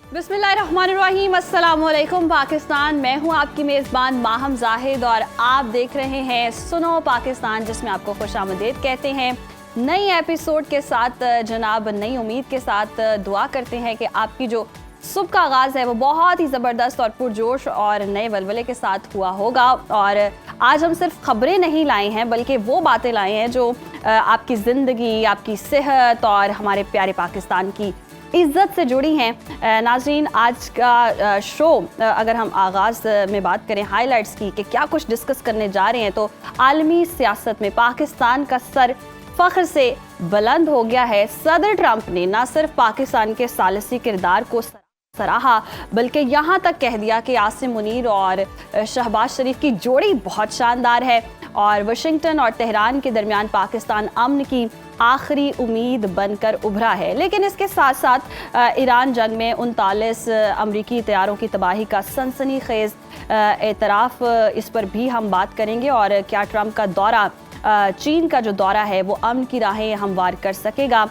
बिस्मिल्लाहिर्रहमानिर्रहीम, अस्सलाम वालेकुम पाकिस्तान। मैं हूं आपकी मेज़बान माहम जाहिद और आप देख रहे हैं सुनो पाकिस्तान, जिसमें आपको खुशामदीद कहते हैं। नई एपिसोड के साथ जनाब, नई उम्मीद के साथ दुआ करते हैं कि आपकी जो सुबह का आगाज़ है वो बहुत ही ज़बरदस्त और पुरजोश और नए वलवले के साथ हुआ होगा। और आज हम सिर्फ खबरें नहीं लाए हैं, बल्कि वो बातें लाए हैं जो आपकी ज़िंदगी, आपकी सेहत और हमारे प्यारे पाकिस्तान की इज़्ज़त से जुड़ी हैं। नाज़रीन, आज का शो अगर हम आगाज़ में बात करें हाइलाइट्स की कि क्या कुछ डिस्कस करने जा रहे हैं, तो आलमी सियासत में पाकिस्तान का सर फ़ख्र से बुलंद हो गया है। सदर ट्रंप ने न सिर्फ पाकिस्तान के सालिसी किरदार को सराहा, बल्कि यहाँ तक कह दिया कि आसिम मुनीर और शहबाज शरीफ की जोड़ी बहुत शानदार है और वाशिंगटन और तेहरान के दरमियान पाकिस्तान अमन की आखिरी उम्मीद बनकर उभरा है। लेकिन इसके साथ साथ ईरान जंग में 39 अमरीकी तैयारों की तबाही का सनसनीखेज एतराफ़, इस पर भी हम बात करेंगे। और क्या ट्रंप का दौरा, चीन का जो दौरा है, वो अमन की राहें हमवार कर सकेगा?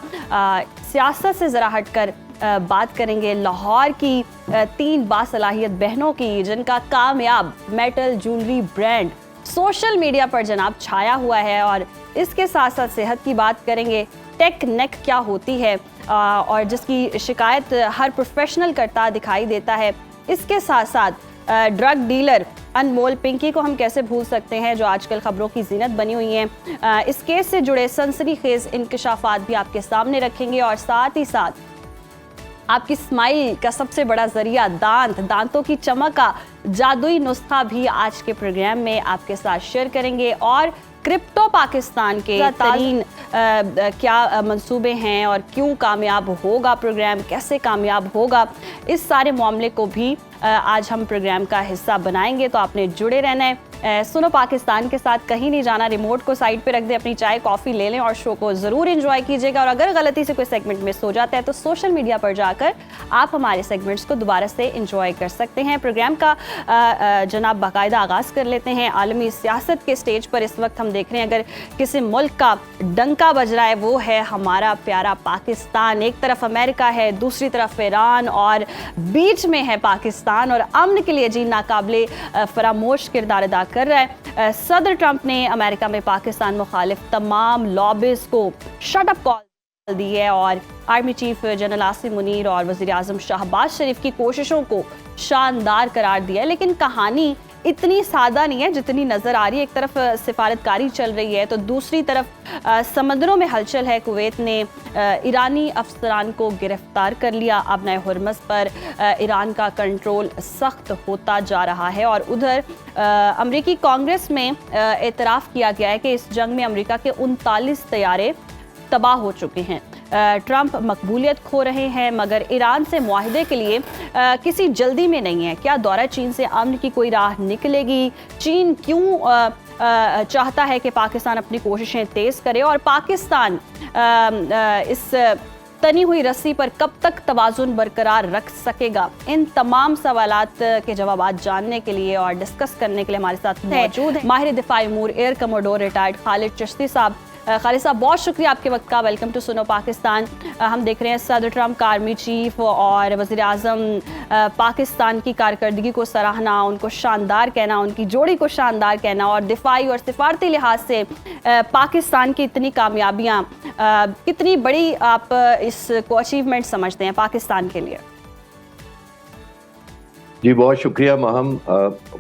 सियासत से ज़रा हटकर बात करेंगे लाहौर की 3 बासलाहियत बहनों की, जिनका कामयाब metal jewellery brand social media पर जनाब छाया हुआ है। और इसके साथ साथ सेहत की बात करेंगे। टेक नेक क्या होती है और जिसकी शिकायत हर प्रोफेशनल करता दिखाई देता है। इसके साथ साथ ड्रग डीलर अनमोल पिंकी को हम कैसे भूल सकते हैं, जो आजकल खबरों की जीनत बनी हुई हैं। इस केस से जुड़े सनसनीखेज इंकशाफात भी आपके सामने रखेंगे। और साथ ही साथ आपकी स्माइल का सबसे बड़ा जरिया दांतों की चमक का जादुई नुस्खा भी आज के प्रोग्राम में आपके साथ शेयर करेंगे। और क्रिप्टो पाकिस्तान के तरीन क्या मंसूबे हैं और क्यों कामयाब होगा प्रोग्राम, कैसे कामयाब होगा, इस सारे मामले को भी आज हम प्रोग्राम का हिस्सा बनाएंगे। तो आपने जुड़े रहना है सुनो पाकिस्तान के साथ, कहीं नहीं जाना। रिमोट को साइड पे रख दे, अपनी चाय कॉफ़ी ले लें और शो को ज़रूर एंजॉय कीजिएगा। और अगर गलती से कोई सेगमेंट मिस हो जाता है तो सोशल मीडिया पर जाकर आप हमारे सेगमेंट्स को दोबारा से एंजॉय कर सकते हैं। प्रोग्राम का जनाब बाकायदा आगाज़ कर लेते हैं। आलमी सियासत के स्टेज पर इस वक्त हम देख रहे हैं, अगर किसी मुल्क का डंका बज रहा है वो है हमारा प्यारा पाकिस्तान। एक तरफ अमेरिका है, दूसरी तरफ ईरान और बीच में है पाकिस्तान। और अमन के लिए जी नाकाबिले फरामोश किरदार अदा कर रहा है। सदर ट्रंप ने अमेरिका में पाकिस्तान मुखालिफ तमाम लॉबीज को शट अप कॉल दी है और army chief general Asim Munir और वज़ीर आज़म शहबाज शरीफ की कोशिशों को शानदार करार दिया है। लेकिन कहानी इतनी सादा नहीं है जितनी नज़र आ रही है। एक तरफ सिफारतकारी चल रही है तो दूसरी तरफ समंदरों में हलचल है। कुवैत ने ईरानी अफसरान को गिरफ्तार कर लिया। अब नए हुरमज़ पर ईरान का कंट्रोल सख्त होता जा रहा है। और उधर अमरीकी कांग्रेस में एतराफ़ किया गया है कि इस जंग में अमरीका के 39 तैयारे तबाह हो चुके हैं। ट्रंप मकबूलियत खो रहे हैं, मगर ईरान से मुआहदे के लिए किसी जल्दी में नहीं है। क्या दौरा चीन से अमन की कोई राह निकलेगी? चीन क्यों चाहता है कि पाकिस्तान अपनी कोशिशें तेज़ करे? और पाकिस्तान इस तनी हुई रस्सी पर कब तक तवाज़ुन बरकरार रख सकेगा? इन तमाम सवालात के जवाब जानने के लिए और डिस्कस करने के लिए हमारे साथ मौजूद हैं माहिर दिफाई उमूर air commodore retired Khalid Chishti साहब। खालिद साहब, बहुत शुक्रिया आपके वक्त का। वेलकम टू सुनो पाकिस्तान। हम देख रहे हैं सदर ट्रंप का आर्मी चीफ और वज़ीर आज़म पाकिस्तान की कारकर्दगी को सराहना, उनको शानदार कहना, उनकी जोड़ी को शानदार कहना और दिफाई और सिफारती लिहाज से पाकिस्तान की इतनी कामयाबियाँ, कितनी बड़ी आप इसको अचीवमेंट समझते हैं पाकिस्तान के लिए? जी बहुत शुक्रिया महम।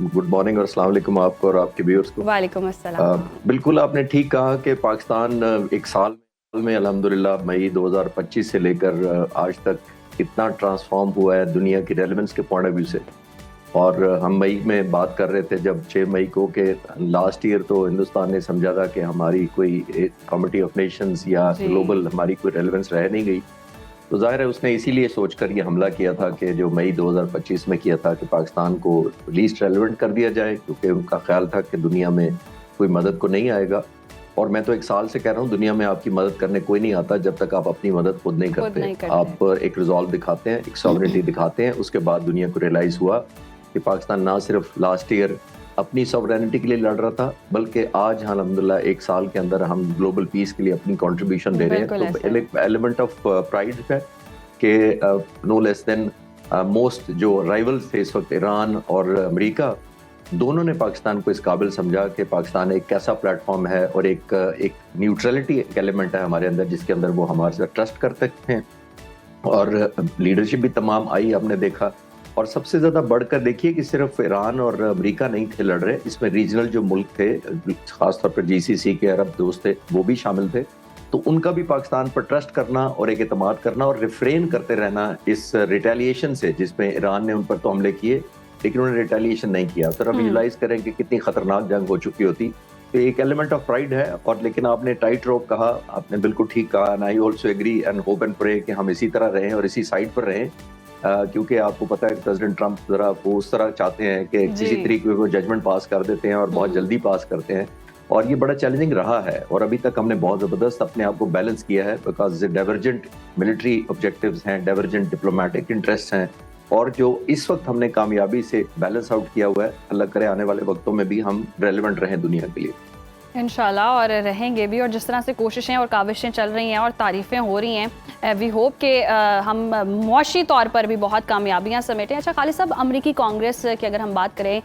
गुड मॉर्निंग और अस्सलाम वालेकुम आपको और आपके व्यूअर्स को। वालेकुम अस्सलाम। बिल्कुल आपने ठीक कहा कि पाकिस्तान एक साल में अल्हम्दुलिल्लाह मई 2025 से लेकर आज तक इतना ट्रांसफॉर्म हुआ है दुनिया की रेलेवेंस के पॉइंट ऑफ व्यू से। और हम मई में बात कर रहे थे जब 6 मई को कि लास्ट ईयर तो हिंदुस्तान ने समझा था कि हमारी कोई कमिटी ऑफ नेशंस या ग्लोबल हमारी कोई रेलेवेंस रह नहीं गई। तो जाहिर है उसने इसीलिए सोचकर ये हमला किया था कि जो मई 2025 में किया था कि पाकिस्तान को लीस्ट रेलेवेंट कर दिया जाए, क्योंकि उनका ख्याल था कि दुनिया में कोई मदद को नहीं आएगा। और मैं तो एक साल से कह रहा हूँ दुनिया में आपकी मदद करने कोई नहीं आता जब तक आप अपनी मदद खुद नहीं करते। आप एक रिजॉल्व दिखाते हैं, एक सॉवरेनिटी दिखाते हैं। उसके बाद दुनिया को रियलाइज हुआ कि पाकिस्तान ना सिर्फ लास्ट ईयर अपनी सॉवरेनिटी के लिए लड़ रहा था, बल्कि आज अल्हम्दुलिल्लाह एक साल के अंदर हम ग्लोबल पीस के लिए अपनी कंट्रीब्यूशन दे रहे हैं। तो एलिमेंट ऑफ प्राइड है कि नो लेस देन मोस्ट जो राइवल्स थे इस वक्त, ईरान और अमेरिका, दोनों ने पाकिस्तान को इस काबिल समझा कि पाकिस्तान एक कैसा प्लेटफॉर्म है और एक न्यूट्रलिटी एलिमेंट है हमारे अंदर, जिसके अंदर वो हमारे साथ ट्रस्ट कर सकते हैं। और लीडरशिप भी तमाम आई, हमने देखा। और सबसे ज़्यादा बढ़कर देखिए कि सिर्फ ईरान और अमेरिका नहीं थे लड़ रहे, इसमें रीजनल जो मुल्क थे, खासतौर पर जीसीसी के अरब दोस्त थे, वो भी शामिल थे। तो उनका भी पाकिस्तान पर ट्रस्ट करना और एक एतमाद करना और रिफ्रेन करते रहना इस रिटेलिएशन से, जिसमें ईरान ने उन पर तो हमले किए लेकिन उन्होंने रिटेलिएशन नहीं किया। तो अब विजुलाइज करें कि कितनी खतरनाक जंग हो चुकी होती। तो एक एलिमेंट ऑफ प्राइड है। और लेकिन आपने टाइट रोप कहा, आपने बिल्कुल ठीक कहा, and I also agree and hope and pray कि हम इसी तरह रहें और इसी साइड पर रहें, क्योंकि आपको पता है प्रेसिडेंट ट्रंप जरा वो उस तरह चाहते हैं कि किसी तरीके को जजमेंट पास कर देते हैं और बहुत जल्दी पास करते हैं, और ये बड़ा चैलेंजिंग रहा है। और अभी तक हमने बहुत ज़बरदस्त अपने आप को बैलेंस किया है, बिकॉज डाइवर्जेंट मिलिट्री ऑब्जेक्टिव्स हैं, डाइवर्जेंट डिप्लोमेटिक इंटरेस्ट हैं, और जो इस वक्त हमने कामयाबी से बैलेंस आउट किया हुआ है, अल्लाह करे आने वाले वक्तों में भी हम रेलेवेंट रहें दुनिया के लिए इंशाल्लाह, और रहेंगे भी। और जिस तरह से कोशिशें और काविशें चल रही हैं और तारीफ़ें हो रही हैं, वी होप कि हम मुआशी तौर पर भी बहुत कामयाबियां समेटें। अच्छा खालिद साहब, अमरीकी कांग्रेस की अगर हम बात करें,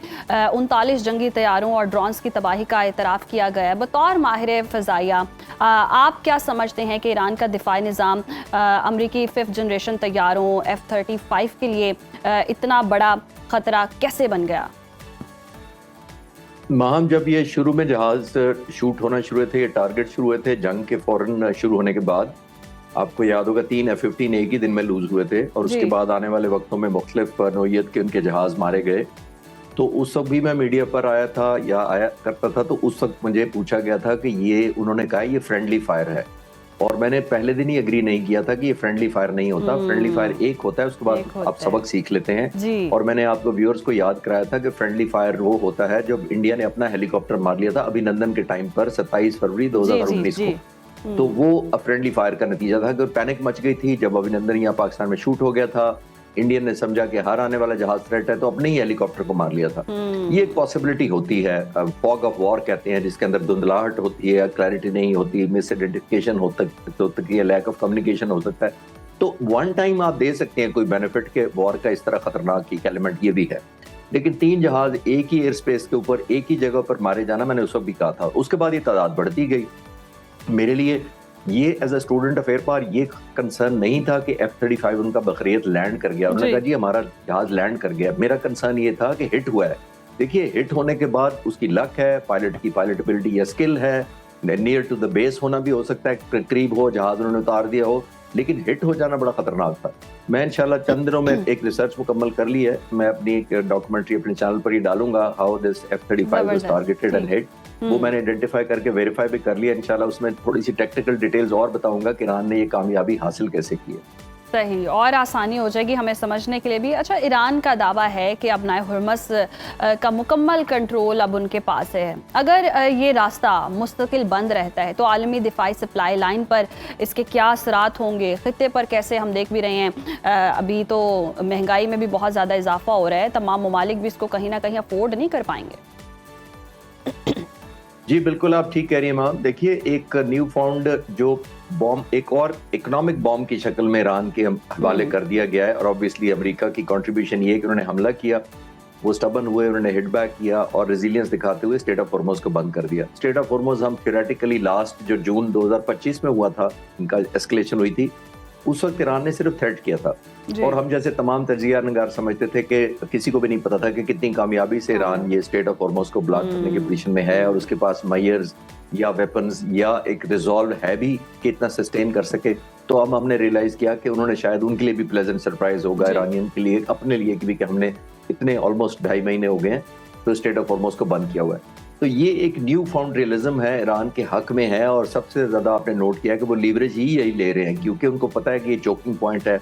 39 जंगी तैयारों और ड्रोन्स की तबाही का एतराफ़ किया गया है। बतौर माहिर फ़ज़ाइया, आप क्या समझते हैं कि ईरान का दिफाई निज़ाम अमरीकी 5th जनरेशन तैयारों F-35 के लिए इतना बड़ा ख़तरा कैसे बन गया? माहम, जब ये शुरू में जहाज शूट होना शुरू हुए थे, ये टारगेट शुरू हुए थे जंग के फौरन शुरू होने के बाद, आपको याद होगा 3 F-15 एक ही दिन में लूज हुए थे, और उसके बाद आने वाले वक्तों में मुख्तलिफ नौइयत के उनके जहाज मारे गए। तो उस वक्त भी मैं मीडिया पर आया था या आया करता था, तो उस वक्त मुझे पूछा गया था कि ये, उन्होंने कहा ये फ्रेंडली फायर है, और मैंने पहले दिन ही एग्री नहीं किया था कि ये फ्रेंडली फायर नहीं होता। फ्रेंडली फायर एक होता है, उसके बाद आप सबक सीख लेते हैं। और मैंने आपको व्यूअर्स को याद कराया था कि फ्रेंडली फायर वो होता है जब इंडिया ने अपना हेलीकॉप्टर मार लिया था अभिनंदन के टाइम पर 27 फरवरी 2019 को। तो वो फ्रेंडली फायर का नतीजा था कि पैनिक मच गई थी जब अभिनंदन यहाँ पाकिस्तान में शूट हो गया था। इंडियन ने समझा कि हर आने वाला जहाज थ्रेट है, तो अपने ही हेलीकॉप्टर को मार लिया था। ये एक पॉसिबिलिटी होती है, फॉग ऑफ वॉर कहते हैं, जिसके अंदर धुंधलाहट होती है, क्लैरिटी नहीं होती, मिस आइडेंटिफिकेशन हो सकती है, लैक ऑफ कम्युनिकेशन हो सकता है। तो वन टाइम आप दे सकते हैं कोई बेनिफिट के वॉर का इस तरह खतरनाक एक एलिमेंट ये भी है। लेकिन 3 जहाज एक ही एयर स्पेस के ऊपर एक ही जगह पर मारे जाना, मैंने उस वक्त भी कहा था। उसके बाद ये तादाद बढ़ती गई। मेरे लिए ये as a student of air power ये कंसर्न नहीं था कि F-35 उनका बखैरियत लैंड कर गया, उन्होंने कहा जी हमारा जहाज लैंड कर गया। मेरा कंसर्न ये था कि हिट हुआ है। देखिए, हिट होने के बाद उसकी लक है, पायलट की पायलटेबिलिटी या स्किल है, नियर टू द बेस होना भी हो सकता है, करीब हो, जहाज उन्होंने उतार दिया हो, लेकिन हिट हो जाना बड़ा खतरनाक था। मैं इंशाल्लाह चंद दिनों में एक रिसर्च मुकम्मल कर ली है, मैं अपनी एक डॉक्यूमेंट्री अपने चैनल पर ही डालूंगा, how this F-35 was targeted and hit. वो मैंने आइडेंटिफाई करके वेरीफाई भी कर लिया। इंशाल्लाह उसमें थोड़ी सी टेक्निकल डिटेल्स और बताऊंगा कि ईरान ने ये कामयाबी हासिल कैसे की है। सही, और आसानी हो जाएगी हमें समझने के लिए भी। अच्छा, ईरान का दावा है कि अब नाए हुर्मस का मुकम्मल कंट्रोल अब उनके पास है। अगर ये रास्ता मुस्तकिल बंद रहता है तो आलमी दिफाई सप्लाई लाइन पर इसके क्या असरात होंगे? खित्ते पर कैसे, हम देख भी रहे हैं अभी तो महंगाई में भी बहुत ज़्यादा इजाफा हो रहा है, तमाम ममालिक भी इसको कहीं ना कहीं अफोर्ड नहीं कर पाएंगे। जी बिल्कुल, आप ठीक कह रही हैं मां। देखिए, एक न्यू फाउंड जो बॉम्ब, एक और इकोनॉमिक बॉम्ब की शक्ल में ईरान के हवाले कर दिया गया है, और ऑब्वियसली अमेरिका की कंट्रीब्यूशन ये है कि उन्होंने हमला किया, वो स्टबन हुए, उन्होंने हिट बैक किया और रेजिलियंस दिखाते हुए स्टेट ऑफ हॉर्मुज़ को बंद कर दिया। स्टेट ऑफ हॉर्मुज़ हम थियोरेटिकली लास्ट जो जून 2025 में हुआ था, इनका एस्केलेशन हुई थी, उस वक्त ईरान ने सिर्फ थ्रेट किया था, और हम जैसे तमाम तजिया नगार समझते थे कि किसी को भी नहीं पता था कि कितनी कामयाबी से ईरान ये स्टेट ऑफ हॉर्मुज़ को ब्लॉक करने की पोजीशन में है, और उसके पास मायर्स या वेपन्स या एक रिजॉल्व है भी कि इतना सस्टेन कर सके। तो अब हमने रियलाइज किया कि उन्होंने शायद उनके लिए भी प्लेजेंट सरप्राइज होगा, ईरानियन के लिए, अपने लिए भी, कि हमने इतने ऑलमोस्ट 2.5 महीने हो गए हैं तो स्टेट ऑफ हॉर्मुज़ को बंद किया हुआ है। तो ये एक न्यू फाउंड रियलिज्म है, ईरान के हक में है, और सबसे ज्यादा आपने नोट किया कि वो लीवरेज ही यही ले रहे हैं, क्योंकि उनको पता है कि ये चोकिंग पॉइंट है।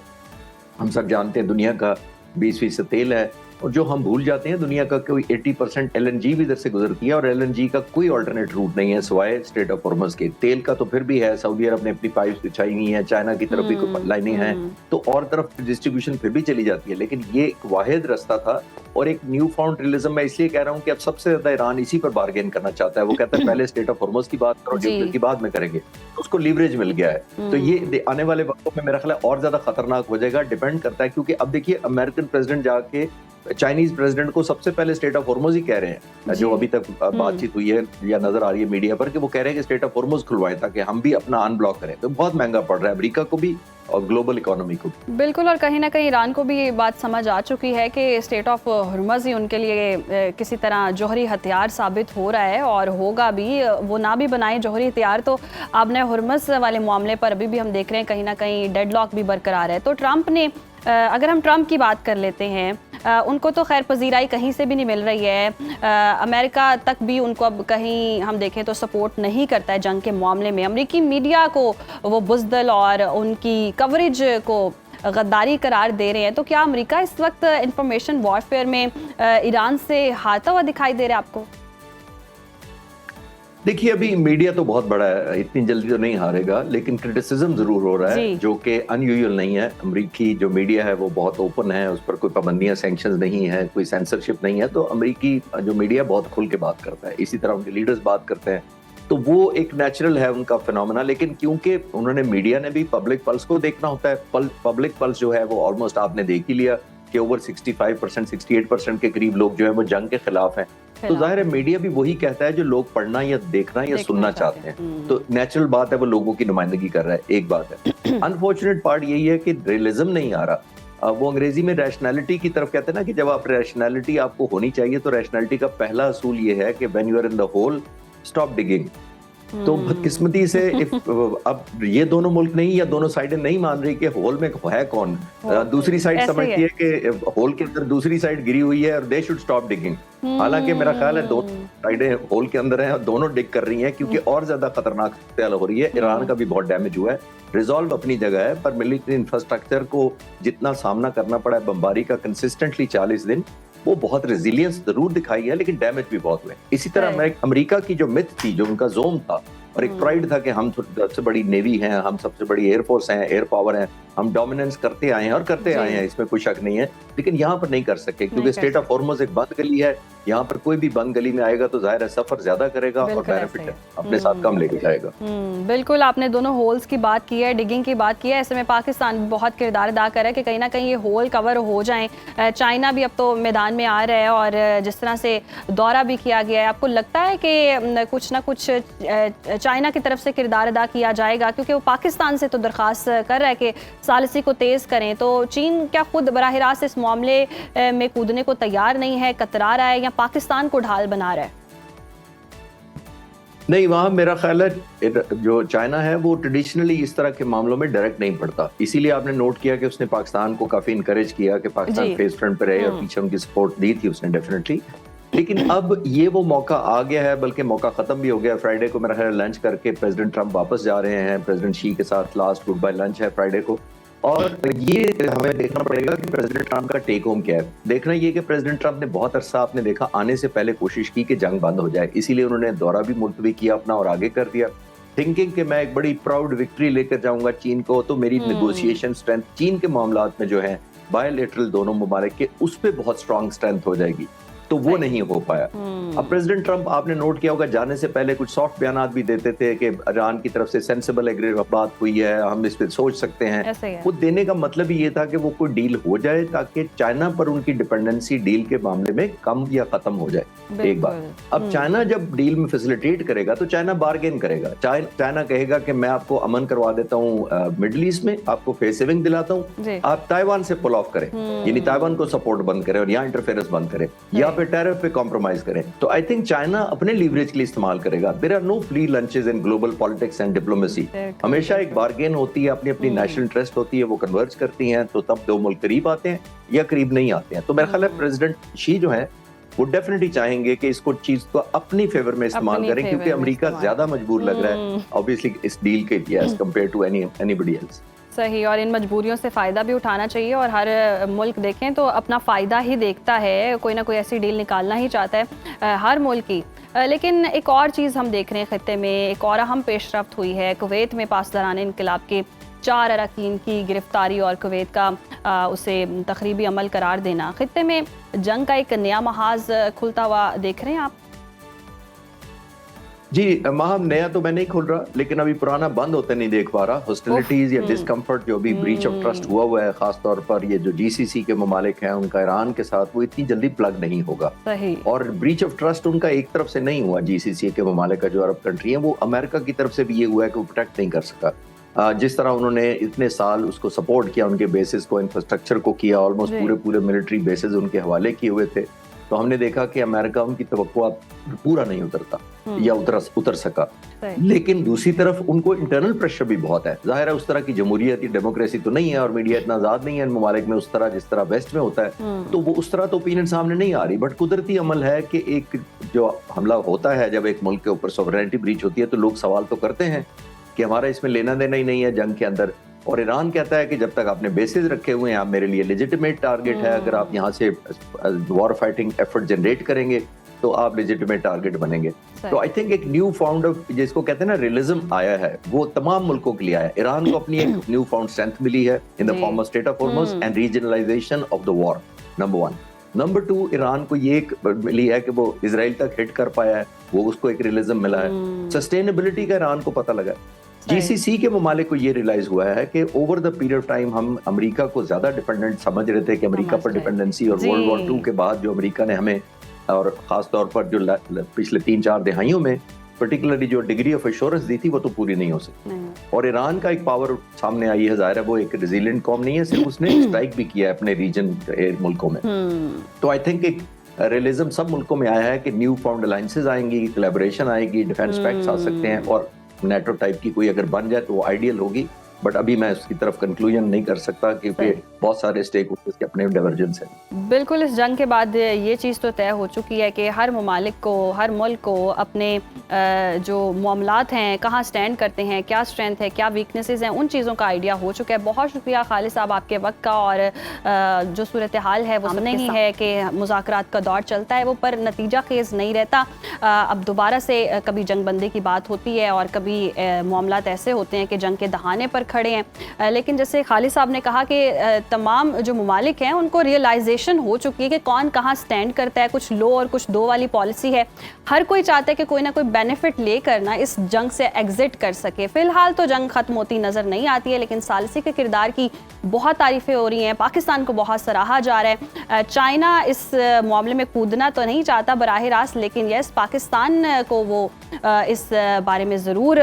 हम सब जानते हैं दुनिया का 20% तेल है, और जो हम भूल जाते हैं दुनिया का कोई 80% LNG भी इधर से गुजरती है और LNG का कोई ऑल्टरनेट रूट नहीं है सिवाय स्ट्रेट ऑफ हॉर्मज के। तेल का तो फिर भी है, सऊदी अरब ने अपनी पाइप बिछाई हुई है, चाइना की तरफ भी कुछ लाइनें हैं, तो और तरफ डिस्ट्रीब्यूशन फिर भी चली जाती है। लेकिन ये एक वाहिद रास्ता था और एक न्यू फाउंड रियलिज्म मैं इसलिए कह रहा हूँ कि अब सबसे ज्यादा ईरान इसी पर बार्गेन करना चाहता है। वो कहता है पहले स्ट्रेट ऑफ हॉर्मज की बात करो, न्यूक्लियर की बाद में करेंगे, तो उसको लीवरेज मिल गया है। तो ये आने वाले वक्तों में मेरा ख्याल है और ज्यादा खतरनाक हो जाएगा, डिपेंड करता है, क्योंकि अब देखिए अमेरिकन प्रेसिडेंट जाके चाइनीज प्रेसिडेंट को सबसे पहले स्टेट ऑफ हॉर्मज ही कह रहे हैं, जो अभी तक बातचीत हुई है या नजर आ रही है मीडिया पर, कि वो कह रहे हैं कि स्टेट ऑफ हॉर्मज खुलवाएं ताकि हम भी अपना अनब्लॉक करें। तो बहुत महंगा पड़ रहा है अमेरिका को भी और ग्लोबल इकोनॉमी को। बिल्कुल, और कहीं ना कहीं ईरान को भी ये बात समझ आ चुकी है कि स्टेट ऑफ हॉर्मज ही उनके लिए किसी तरह जौहरी हथियार साबित हो रहा है और होगा भी। वो ना भी बनाए जौहरी हथियार तो आपने हॉर्मज वाले मामले पर अभी भी हम देख रहे हैं कहीं ना कहीं डेडलॉक भी बरकरार है। तो ट्रंप ने, अगर हम ट्रंप की बात कर लेते हैं, उनको तो खैर पजीराई कहीं से भी नहीं मिल रही है। अमेरिका तक भी उनको अब कहीं हम देखें तो सपोर्ट नहीं करता है जंग के मामले में। अमेरिकी मीडिया को वो बुज़दिल और उनकी कवरेज को गद्दारी करार दे रहे हैं। तो क्या अमेरिका इस वक्त इंफॉर्मेशन वॉरफेयर में ईरान से हारता हुआ दिखाई दे रहा है आपको? देखिए अभी मीडिया तो बहुत बड़ा है, इतनी जल्दी तो नहीं हारेगा, लेकिन क्रिटिसिज्म जरूर हो रहा है जो कि अनयूजुअल नहीं है। अमेरिकी जो मीडिया है वो बहुत ओपन है, उस पर कोई पाबंदियां, सैंक्शंस नहीं है, कोई सेंसरशिप नहीं है। तो अमेरिकी जो मीडिया बहुत खुल के बात करता है, इसी तरह उनके लीडर्स बात करते हैं, तो वो एक नेचुरल है उनका फिनोमेना। लेकिन क्योंकि उन्होंने, मीडिया ने भी पब्लिक पल्स को देखना होता है, पब्लिक पल्स जो है वो ऑलमोस्ट आपने देख ही लिया कि ओवर 65%, 68% के करीब लोग जो है वो जंग के खिलाफ हैं। तो जाहिर है मीडिया भी वही कहता है जो लोग पढ़ना या देखना या सुनना चाहते हैं। तो नेचुरल बात है वो लोगों की नुमाइंदगी कर रहा है, एक बात है। अनफॉर्चुनेट पार्ट यही है कि रियलिज्म नहीं आ रहा। वो अंग्रेजी में रैशनैलिटी की तरफ कहते हैं ना कि जब आप रैशनैलिटी आपको होनी चाहिए, तो रैशनैलिटी का पहला असूल ये है कि when you are in the hole stop digging. तो बदकिस्मती से अब ये दोनों मुल्क नहीं या दोनों साइडें नहीं मान रही कि होल में है कौन। दूसरी साइड समझती है कि होल के अंदर दूसरी साइड गिरी हुई है और दे शुड स्टॉप डिगिंग। हालांकि मेरा ख्याल है दोनों साइडें होल के अंदर हैं और दोनों डिग कर रही हैं, क्योंकि और ज्यादा खतरनाक सूरत हो रही है। ईरान का भी बहुत डैमेज हुआ है, रिजॉल्व अपनी जगह है, पर मिलिट्री इंफ्रास्ट्रक्चर को जितना सामना करना पड़ा है बमबारी का कंसिस्टेंटली 40 दिन, वो बहुत रेजिलियंस जरूर दिखाई है, लेकिन डैमेज भी बहुत हुए। इसी तरह अमेरिका की जो मिथ थी, जो उनका जोम था और एक प्राइड था कि हम सबसे बड़ी नेवी हैं, हम सबसे बड़ी एयरफोर्स हैं, एयर पावर हैं, हम डोमिनेंस करते आए हैं और करते आए हैं, इसमें कोई शक नहीं है। लेकिन यहाँ पर नहीं कर सके क्योंकि स्टेट ऑफ हॉर्मज एक बंद गली है। यहाँ पर कोई भी बंद गली में आएगा तो जाहिर है सफर ज्यादा करेगा और बेनिफिट अपने साथ कम लेके जाएगा। बिल्कुल, आपने दोनों होल्स की बात की है, डिगिंग की बात की है। ऐसे में पाकिस्तान बहुत किरदार अदा कर रहा है कि कहीं ना कहीं ये होल कवर हो जाएं। चाइना भी अब तो मैदान में आ रहा है और जिस तरह से दौरा भी किया गया है, आपको लगता है कि कुछ ना कुछ चाइना की तरफ से किरदार अदा किया जाएगा? क्योंकि वो पाकिस्तान से तो दरख्वास्त कर रहा है कि सालिसी को तेज करें। तो चीन क्या खुद बराह रास्त इस मामले में कूदने को तैयार नहीं है, कतरा रहा है, या पाकिस्तान को ढाल बना रहा है? नहीं, वहाँ मेरा ख्याल है जो चाइना है वो ट्रेडिशनली इस तरह के मामलों में डायरेक्ट नहीं पड़ता। इसीलिए आपने नोट किया कि उसने पाकिस्तान को काफी इनकरेज किया कि पाकिस्तान फेस फ्रंट पे रहे और पीछे उनकी सपोर्ट दी थी उसने डेफिनेटली। लेकिन अब ये वो मौका आ गया है, बल्कि मौका खत्म भी हो गया। फ्राइडे को मेरा ख्याल लंच करके प्रेसिडेंट ट्रंप वापस जा रहे हैं, प्रेसिडेंट शी के साथ लास्ट गुड बाय लंच है फ्राइडे को। और ये हमें देखना पड़ेगा कि प्रेसिडेंट ट्रंप का टेक होम क्या है। देखना ये कि प्रेसिडेंट ट्रंप ने बहुत अरसा आपने देखा आने से पहले कोशिश की कि जंग बंद हो जाए, इसीलिए उन्होंने दौरा भी मुलतवी किया अपना और आगे कर दिया, थिंकिंग कि मैं एक बड़ी प्राउड विक्ट्री लेकर जाऊंगा चीन को, तो मेरी नेगोशिएशन स्ट्रेंथ चीन के मामलात में जो है बायलैटरल दोनों मुमालिक के, उस पर बहुत स्ट्रांग स्ट्रेंथ हो जाएगी। तो वो नहीं हो पाया। अब प्रेसिडेंट ट्रंप आपने नोट किया होगा जाने से पहले कुछ सॉफ्ट बयान भी देते थे कि ईरान की तरफ से सेंसिबल बात हुई है, हम इस पे सोच सकते हैं। वो देने का मतलब ही ये था कि वो कोई डील हो जाए ताकि चाइना पर उनकी डिपेंडेंसी डील के मामले में कम या खत्म हो जाए। एक बात, अब चाइना जब डील में फैसिलिटेट करेगा तो चाइना बार्गेन करेगा। चाइना कहेगा कि मैं आपको अमन करवा देता हूँ मिडिल ईस्ट में, आपको फेस सेविंग दिलाता हूँ, आप ताइवान से पुल ऑफ करें, यानी ताइवान को सपोर्ट बंद करें और यहाँ इंटरफेरेंस बंद करें या टैरिफ पे कॉम्प्रोमाइज करें। तो आई थिंक चाइना अपने लीवरेज के लिए इस्तेमाल करेगा। There are no free lunches in global politics and diplomacy. हमेशा एक बार्गेन होती है, अपनी अपनी नेशनल इंटरेस्ट होती है, वो कन्वर्ज करती हैं, तो तब दो मुल्क करीब आते हैं या करीब नहीं आते हैं। तो मेरा ख्याल है प्रेसिडेंट शी जो है वो डेफिनेटली चाहेंगे कि इसको चीज को अपनी फेवर में इस्तेमाल करें, क्योंकि अमेरिका ज्यादा मजबूर लग रहा है ऑब्वियसली इस डील के लिए as compare to anybody else. सही, और इन मजबूरियों से फ़ायदा भी उठाना चाहिए, और हर मुल्क देखें तो अपना फ़ायदा ही देखता है, कोई ना कोई ऐसी डील निकालना ही चाहता है हर मुल्क की। लेकिन एक और चीज़ हम देख रहे हैं खित्ते में, एक और अहम पेशरफ्त हुई है। कुवैत में पासदारान इनकलाब के 4 अरकान की गिरफ्तारी और कुवैत का उसे तखरीबी अमल करार देना। खित्ते में जंग का एक नया महाज खुलता हुआ देख रहे हैं आप? जी, महाम नया तो मैं नहीं खोल रहा, लेकिन अभी पुराना बंद होते नहीं देख पा रहा। हॉस्टिलिटीज या डिस्कम्फर्ट जो भी ब्रीच ऑफ ट्रस्ट हुआ है, खासतौर पर ये जो जीसीसी के ममालिक हैं उनका ईरान के साथ, वो इतनी जल्दी प्लग नहीं होगा। सही। और ब्रीच ऑफ ट्रस्ट उनका एक तरफ से नहीं हुआ, जीसीसी के ममालिक का जो अरब कंट्री है, वो अमेरिका की तरफ से भी ये हुआ है कि वो प्रोटेक्ट नहीं कर सका। जिस तरह उन्होंने इतने साल उसको सपोर्ट किया, उनके बेसिस को, इंफ्रास्ट्रक्चर को किया, ऑलमोस्ट पूरे मिलिट्री बेसिस उनके हवाले किए हुए थे, तो हमने देखा कि अमेरिका उनकी तवक्कुआत पूरा नहीं उतरता या उतर सका। लेकिन दूसरी तरफ उनको इंटरनल प्रेशर भी बहुत है। जाहिर है उस तरह की जमहूरियत, डेमोक्रेसी तो नहीं है, और मीडिया इतना आजाद नहीं है इन ममालिक में उस तरह जिस तरह वेस्ट में होता है, तो वो उस तरह तो ओपिनियन सामने नहीं आ रही। बट कुदरती अमल है कि एक जो हमला होता है, जब एक मुल्क के ऊपर सॉवरेनिटी ब्रीच होती है, तो लोग सवाल तो करते हैं कि हमारा इसमें लेना देना ही नहीं है जंग के अंदर। और ईरान कहता है कि जब तक आपने बेसिस रखे हुए हैं, आप मेरे लिए लेजिटिमेट टारगेट है, अगर आप यहाँ से वॉर फाइटिंग एफर्ट जनरेट करेंगे तो आप लेजिटिमेट टारगेट बनेंगे। तो आई थिंक एक न्यू फाउंड, जिसको कहते हैं ना रियलिज्म, आया है, वो तमाम मुल्कों के लिए आया है। ईरान को अपनी एक न्यू फाउंड स्ट्रेंथ मिली है in the form of state of Hormuz and regionalisation of the war, number 1। Number 2, Iran को ये एक मिली है कि वो इजराइल तक हिट कर पाया है, वो उसको एक रियलिज्म मिला है। सस्टेनेबिलिटी का ईरान को पता लगा। जीसीसी के ममालिक को ये रियलाइज हुआ है कि over the period of time हम अमेरिका को ज्यादा डिपेंडेंट समझ रहे थे, कि अमेरिका पर डिपेंडेंसी, और वर्ल्ड वॉर 2 के बाद जो अमेरिका ने हमें, और खास तौर पर जो पिछले 3-4 दिहाइयों में पर्टिकुलरली जो डिग्री ऑफ एश्योरेंस दी थी, वो तो पूरी नहीं हो सकती। और ईरान का एक पावर सामने आई है, जाहिर है वो एक रेजिलिएंट कौम नहीं है, सिर्फ उसने स्ट्राइक भी किया है अपने रीजन मुल्कों में। तो आई थिंक एक रियलिज्म सब मुल्कों में आया है कि न्यू फाउंड अलायंसेज आएंगी, कोलैबोरेशन आएगी, डिफेंस पैक्ट्स आ सकते हैं, और नेटो टाइप की कोई अगर बन जाए तो वो आइडियल होगी। बट अभी मैं उसकी तरफ कंक्लूजन नहीं कर सकता, क्योंकि बहुत सारे स्टेक होल्डर्स के अपने डाइवर्जेंस हैं। बिल्कुल, इस जंग के बाद ये चीज़ तो तय हो चुकी है कि हर ममालिक को, हर मुल्क को अपने जो मामलात हैं, कहाँ स्टैंड करते हैं, क्या स्ट्रेंथ है, क्या वीकनेसेस हैं, उन चीज़ों का आइडिया हो चुका है। बहुत शुक्रिया खालिद साहब आपके वक्त का। और जो सूरत हाल है वो नहीं है कि मुज़ाकरात का दौर चलता है वो, पर नतीजा खेज़ नहीं रहता। अब दोबारा से कभी जंग बंदी की बात होती है, और कभी मामलात ऐसे होते हैं कि जंग के दहाने पर खड़े हैं। लेकिन जैसे खालिद साहब ने कहा कि तमाम जो ममालिक हैं उनको रियलाइजेशन हो चुकी है कि कौन कहाँ स्टैंड करता है। कुछ लो और कुछ दो वाली पॉलिसी है। हर कोई चाहता है कि कोई ना कोई बेनिफिट लेकर ना इस जंग से एग्जिट कर सके। फिलहाल तो जंग खत्म होती नजर नहीं आती है, लेकिन सालिसी के किरदार की बहुत तारीफें हो रही हैं। पाकिस्तान को बहुत सराहा जा रहा है। चाइना इस मामले में कूदना तो नहीं चाहता बराह रास्त, लेकिन यस, पाकिस्तान को वो इस बारे में ज़रूर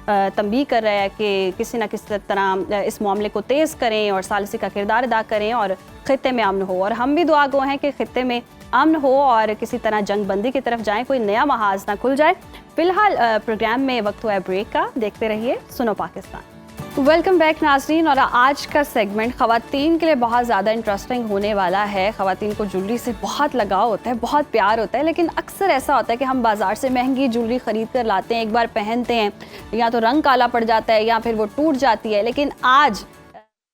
तंबीह कर रहा है कि किसी न किसी तरह इस मामले को तेज़ करें और सालिसी का किरदार अदा करें और ख़ित्ते में अमन हो। और हम भी दुआ गो हैं कि ख़ित्ते में अमन हो और किसी तरह जंग बंदी की तरफ जाएं, कोई नया महाज ना खुल जाए। फिलहाल प्रोग्राम में वक्त हुआ है ब्रेक का। देखते रहिए सुनो पाकिस्तान। वेलकम बैक नाज़रीन। और आज का सेगमेंट ख़वातीन के लिए बहुत ज़्यादा इंटरेस्टिंग होने वाला है। ख़वातीन को ज्वेलरी से बहुत लगाव होता है, बहुत प्यार होता है, लेकिन अक्सर ऐसा होता है कि हम बाज़ार से महंगी ज्वेलरी ख़रीद कर लाते हैं, एक बार पहनते हैं, या तो रंग काला पड़ जाता है या फिर वो टूट जाती है। लेकिन आज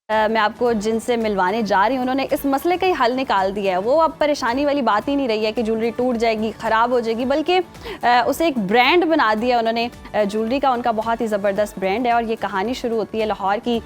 मैं आपको जिनसे मिलवाने जा रही हूँ, उन्होंने इस मसले का ही हल निकाल दिया है। वो अब परेशानी वाली बात ही नहीं रही है कि ज्वेलरी टूट जाएगी, ख़राब हो जाएगी, बल्कि उसे एक ब्रांड बना दिया उन्होंने ज्वेलरी का। उनका बहुत ही ज़बरदस्त ब्रांड है और ये कहानी शुरू होती है लाहौर की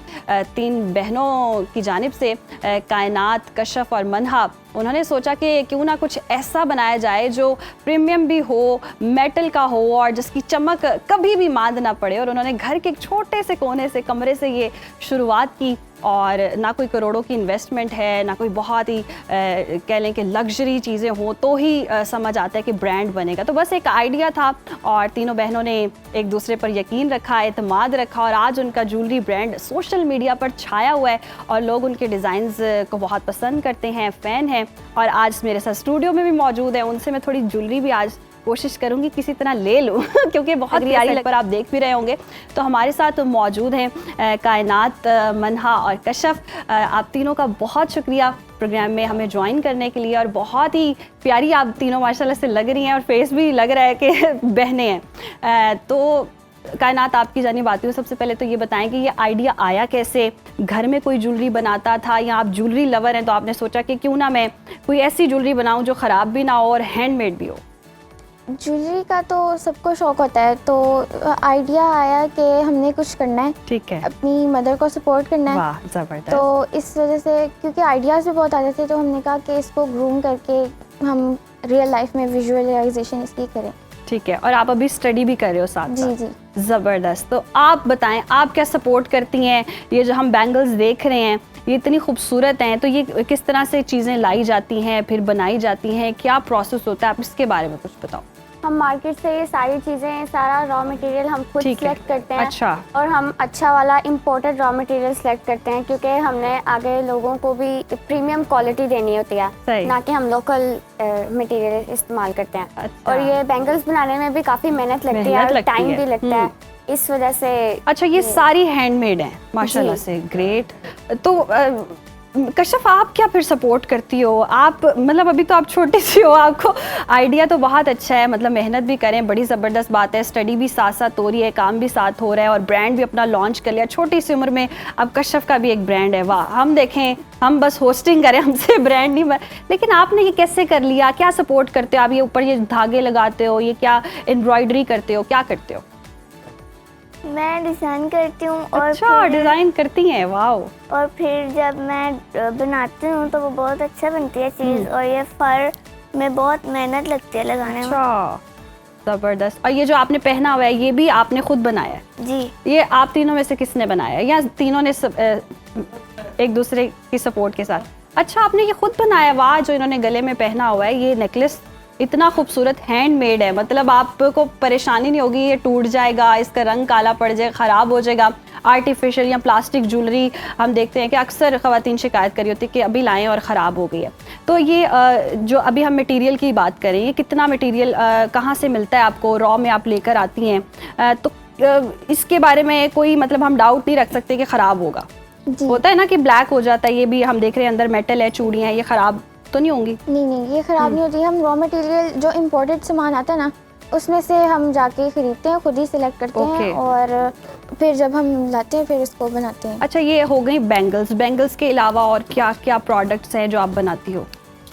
3 बहनों की जानिब से। कायनात, कशफ और मनहा। उन्होंने सोचा कि क्यों ना कुछ ऐसा बनाया जाए जो प्रीमियम भी हो, मेटल का हो और जिसकी चमक कभी भी मांद ना पड़े। और उन्होंने घर के एक छोटे से कोने से, कमरे से ये शुरुआत की। और ना कोई करोड़ों की इन्वेस्टमेंट है, ना कोई बहुत ही कह लें कि लग्जरी चीज़ें हों तो ही समझ आता है कि ब्रांड बनेगा। तो बस एक आइडिया था और तीनों बहनों ने एक दूसरे पर यकीन रखा, एतमाद रखा और आज उनका ज्वेलरी ब्रांड सोशल मीडिया पर छाया हुआ है और लोग उनके डिज़ाइंस को बहुत पसंद करते हैं, फ़ैन हैं। और आज मेरे साथ स्टूडियो में भी मौजूद है, उनसे मैं थोड़ी ज्वेलरी भी आज कोशिश करूंगी किसी तरह ले लूं क्योंकि बहुत प्यारी लग पर आप देख भी रहे होंगे। तो हमारे साथ मौजूद हैं कायनात, मनहा और कशफ। आप तीनों का बहुत शुक्रिया प्रोग्राम में हमें ज्वाइन करने के लिए। और बहुत ही प्यारी आप तीनों माशाल्लाह से लग रही हैं और फेस भी लग रहा है कि बहनें हैं। तो कायनात आपकी जानिब आती हूँ, सबसे पहले तो ये बताएं कि ये आइडिया आया कैसे? घर में कोई ज्वेलरी बनाता था या आप ज्वेलरी लवर हैं तो आपने सोचा कि क्यों ना मैं कोई ऐसी ज्वेलरी बनाऊं जो ख़राब भी ना हो और हैंडमेड भी हो? ज्वेलरी का तो सबको शौक होता है, तो आइडिया आया कि हमने कुछ करना है, ठीक है, अपनी मदर को सपोर्ट करना है। वाह ज़बरदस्त। तो इस वजह से, क्योंकि आइडियाज़ भी बहुत आते थे, तो हमने कहा कि इसको ग्रूम करके हम रियल लाइफ में विजुअलाइजेशन इसकी करें। ठीक है, और आप अभी स्टडी भी कर रहे हो साथ जी साथ? जी। ज़बरदस्त। तो आप बताएं, आप क्या सपोर्ट करती हैं? ये जो हम बैंगल्स देख रहे हैं ये इतनी खूबसूरत हैं, तो ये किस तरह से चीज़ें लाई जाती हैं, फिर बनाई जाती हैं, क्या प्रोसेस होता है, आप इसके बारे में कुछ बताओ। हम मार्केट से ये सारी चीज़ें, सारा रॉ मटेरियल हम खुद ठीक है। सेलेक्ट करते हैं। अच्छा, और हम अच्छा वाला इम्पोर्टेड रॉ मटेरियल सेलेक्ट करते हैं, क्योंकि हमने आगे लोगों को भी प्रीमियम क्वालिटी देनी होती है, सही। ना कि हम लोकल मटेरियल इस्तेमाल करते हैं। अच्छा। और ये बैंगल्स बनाने में भी काफ़ी मेहनत लगती है मेहनत और लगती टाइम है। भी लगता है, इस वजह से। अच्छा, ये सारी हैंडमेड हैं माशाल्लाह जी। से, ग्रेट। तो कशफ, आप क्या फिर सपोर्ट करती हो? आप मतलब अभी तो आप छोटी सी हो, आपको आइडिया तो बहुत अच्छा है, मतलब मेहनत भी करें, बड़ी ज़बरदस्त बात है, स्टडी भी साथ साथ हो रही है, काम भी साथ हो रहा है और ब्रांड भी अपना लॉन्च कर लिया छोटी सी उम्र में। अब कशफ का भी एक ब्रांड है, वाह। हम देखें, हम बस होस्टिंग करें, हमसे ब्रांड नहीं लेकिन आपने ये कैसे कर लिया? क्या सपोर्ट करते हो आप? ये ऊपर ये धागे लगाते हो, ये क्या एम्ब्रॉयडरी करते हो, क्या करते हो? मैं डिज़ाइन करती हूँ। और अच्छा, डिज़ाइन करती हैं, वाह। और फिर जब मैं बनाती हूँ तो वो बहुत अच्छा बनती है चीज़, और ये फर में बहुत मेहनत लगती है लगाने में। अच्छा, ज़बरदस्त। और ये जो आपने पहना हुआ है ये भी आपने खुद बनाया है? जी। ये आप तीनों में से किसने बनाया है या तीनों ने एक दूसरे की सपोर्ट के साथ? अच्छा, आपने ये खुद बनाया, वाह। जो इन्होंने गले में पहना हुआ है ये नेकलेस इतना खूबसूरत हैंडमेड है, मतलब आपको परेशानी नहीं होगी ये टूट जाएगा, इसका रंग काला पड़ जाएगा, ख़राब हो जाएगा। आर्टिफिशियल या प्लास्टिक ज्वेलरी हम देखते हैं कि अक्सर ख़वातीन शिकायत करी होती है कि अभी लाएं और ख़राब हो गई है। तो ये जो अभी हम मटेरियल की बात करें, ये कितना मटेरियल कहाँ से मिलता है आपको? रॉ में आप लेकर आती हैं, तो इसके बारे में कोई मतलब हम डाउट नहीं रख सकते कि ख़राब होगा? होता है ना कि ब्लैक हो जाता है, ये भी हम देख रहे हैं, अंदर मेटल है, चूड़ियाँ, ये ख़राब तो नहीं होंगी? नहीं, ये ख़राब नहीं होती। हम रॉ मटेरियल जो इम्पोर्टेड सामान आता है ना, उसमें से हम जाके ख़रीदते हैं, खुद ही सिलेक्ट करते हैं, और फिर जब हम लाते हैं फिर उसको बनाते हैं। अच्छा, ये हो गई बैंगल्स। बैंगल्स के अलावा और क्या क्या प्रोडक्ट्स हैं जो आप बनाती हो?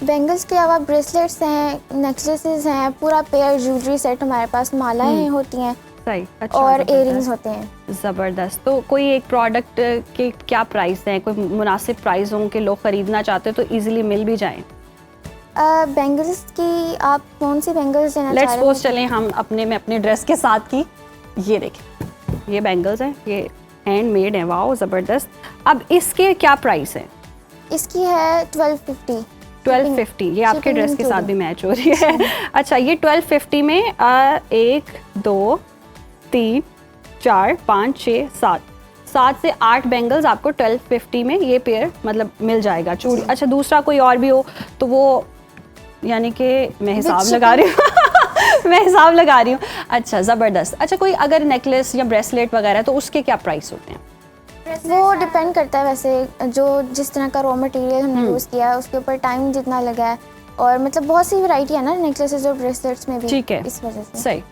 बैंगल्स के अलावा ब्रेसलेट्स हैं, नेकलेसेस हैं, पूरा पेयर ज्वेलरी सेट हमारे पास, मालाएँ होती हैं, सही। अच्छा, और इयरिंग्स होते हैं। ज़बरदस्त। तो कोई एक प्रोडक्ट के क्या प्राइस हैं? कोई मुनासिब प्राइस हों कि लोग ख़रीदना चाहते हो तो इजीली मिल भी जाएं? बैंगल्स की आप कौन सी बैंगल्स लेना चाह लेट्स रहे हो? सपोज चलें हम अपने ड्रेस के साथ की, ये देखें, ये बैंगल्स हैं, ये हैंडमेड हैं, वाओ ज़बरदस्त। अब इसके क्या प्राइस हैं? इसकी है 1250। 1250, ये आपके ड्रेस के साथ भी मैच हो रही है। अच्छा, ये 1250 में 1 2 3 4 5 6 7 से 8 बैंगल्स आपको 1250 में ये पेयर मतलब मिल जाएगा, चूड़ी। अच्छा, दूसरा कोई और भी हो तो वो, यानी कि मैं हिसाब लगा रही हूँ मैं हिसाब लगा रही हूँ। अच्छा, ज़बरदस्त। अच्छा, कोई अगर नेकलेस या ब्रेसलेट वगैरह तो उसके क्या प्राइस होते हैं? वो डिपेंड करता है, वैसे जो जिस तरह का रॉ मटेरियल हमने यूज़ किया है उसके ऊपर टाइम जितना लगा है, और मतलब बहुत सी वैरायटी है ना नेकलेसेस और ब्रेसलेट्स में भी। ठीक है, इस वजह से। सही।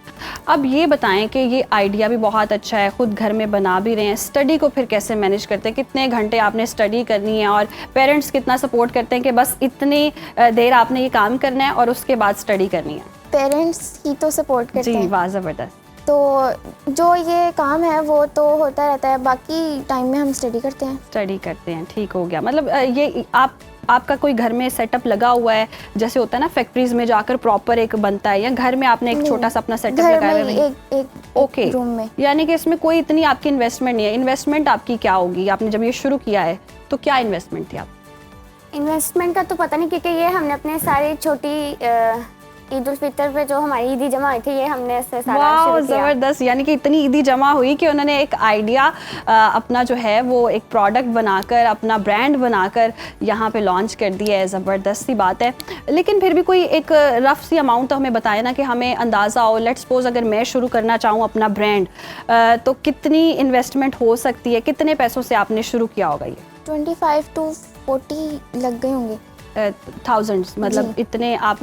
अब ये बताएं कि ये आइडिया भी बहुत अच्छा है, खुद घर में बना भी रहे हैं, स्टडी को फिर कैसे मैनेज करते हैं? कितने घंटे आपने स्टडी करनी है और पेरेंट्स कितना सपोर्ट करते हैं कि बस इतनी देर आपने ये काम करना है और उसके बाद स्टडी करनी है? पेरेंट्स ही तो सपोर्ट करते जी, हैं। वाह, ज़बरदस्त। तो जो ये काम है वो तो होता रहता है, बाकी टाइम में हम स्टडी करते हैं। स्टडी करते हैं, ठीक हो गया। मतलब ये आपका कोई घर में सेटअप लगा हुआ है, जैसे होता है ना फैक्ट्रीज में जाकर प्रॉपर एक बनता है, या घर में आपने एक छोटा सा अपना सेटअप लगाया है? एक रूम में। यानी कि इसमें कोई इतनी आपकी इन्वेस्टमेंट नहीं है। इन्वेस्टमेंट आपकी क्या होगी? आपने जब ये शुरू किया है तो क्या इन्वेस्टमेंट थी आप? इन्वेस्टमेंट का तो पता नहीं, क्योंकि ये हमने अपने सारी छोटी ईद उल फितर पे जो हमारी ईदी जमा हुई थी, ये हमने इससे सारा शुरू किया। ज़बरदस्त। यानी कि इतनी ईदी जमा हुई कि उन्होंने एक आइडिया अपना जो है वो एक प्रोडक्ट बनाकर, अपना ब्रांड बनाकर यहाँ पे लॉन्च कर दिया है। ज़बरदस्त सी बात है। लेकिन फिर भी कोई एक रफ सी अमाउंट तो हमें बताए ना कि हमें अंदाज़ा हो। लेट्स सपोज अगर मैं शुरू करना चाहूँ अपना ब्रांड, तो कितनी इन्वेस्टमेंट हो सकती है? कितने पैसों से आपने शुरू किया होगा? ये 25 to 40 लग गए होंगे। थाउजेंड्स, मतलब इतने आप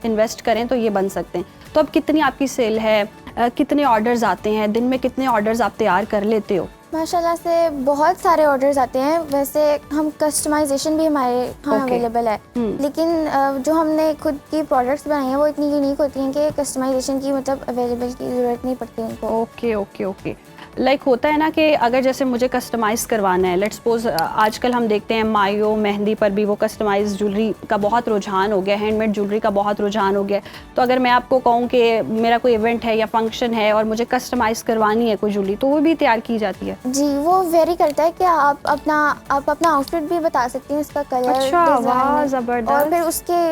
इन्वेस्ट करें तो ये बन सकते हैं। तो अब कितनी आपकी सेल है, कितने ऑर्डर्स आते हैं दिन में, कितने ऑर्डर्स आप तैयार कर लेते हो? माशाल्लाह से बहुत सारे ऑर्डर्स आते हैं। वैसे हम कस्टमाइजेशन भी हमारे यहाँ अवेलेबल है, लेकिन जो हमने खुद की प्रोडक्ट्स बनाई हैं वो इतनी यूनिक होती हैं कि कस्टमाइजेशन की मतलब अवेलेबल की ज़रूरत नहीं पड़ती उनको। ओके। लाइक होता है ना कि अगर जैसे मुझे कस्टमाइज़ करवाना है, लेट्स सपोज आजकल हम देखते हैं मायो मेहंदी पर भी वो कस्टमाइज ज्वेलरी का बहुत रुझान हो गया, हैंडमेड ज्वेलरी का बहुत रुझान हो गया। तो अगर मैं आपको कहूँ कि मेरा कोई इवेंट है या फंक्शन है और मुझे कस्टमाइज़ करवानी है कोई ज्वेलरी, तो वो भी तैयार की जाती है? जी, वो वेरी करता है कि आप अपना आउटफिट भी बता सकती हैं, उसका कलर, अच्छा, वाह ज़बरदस्त। और फिर उसके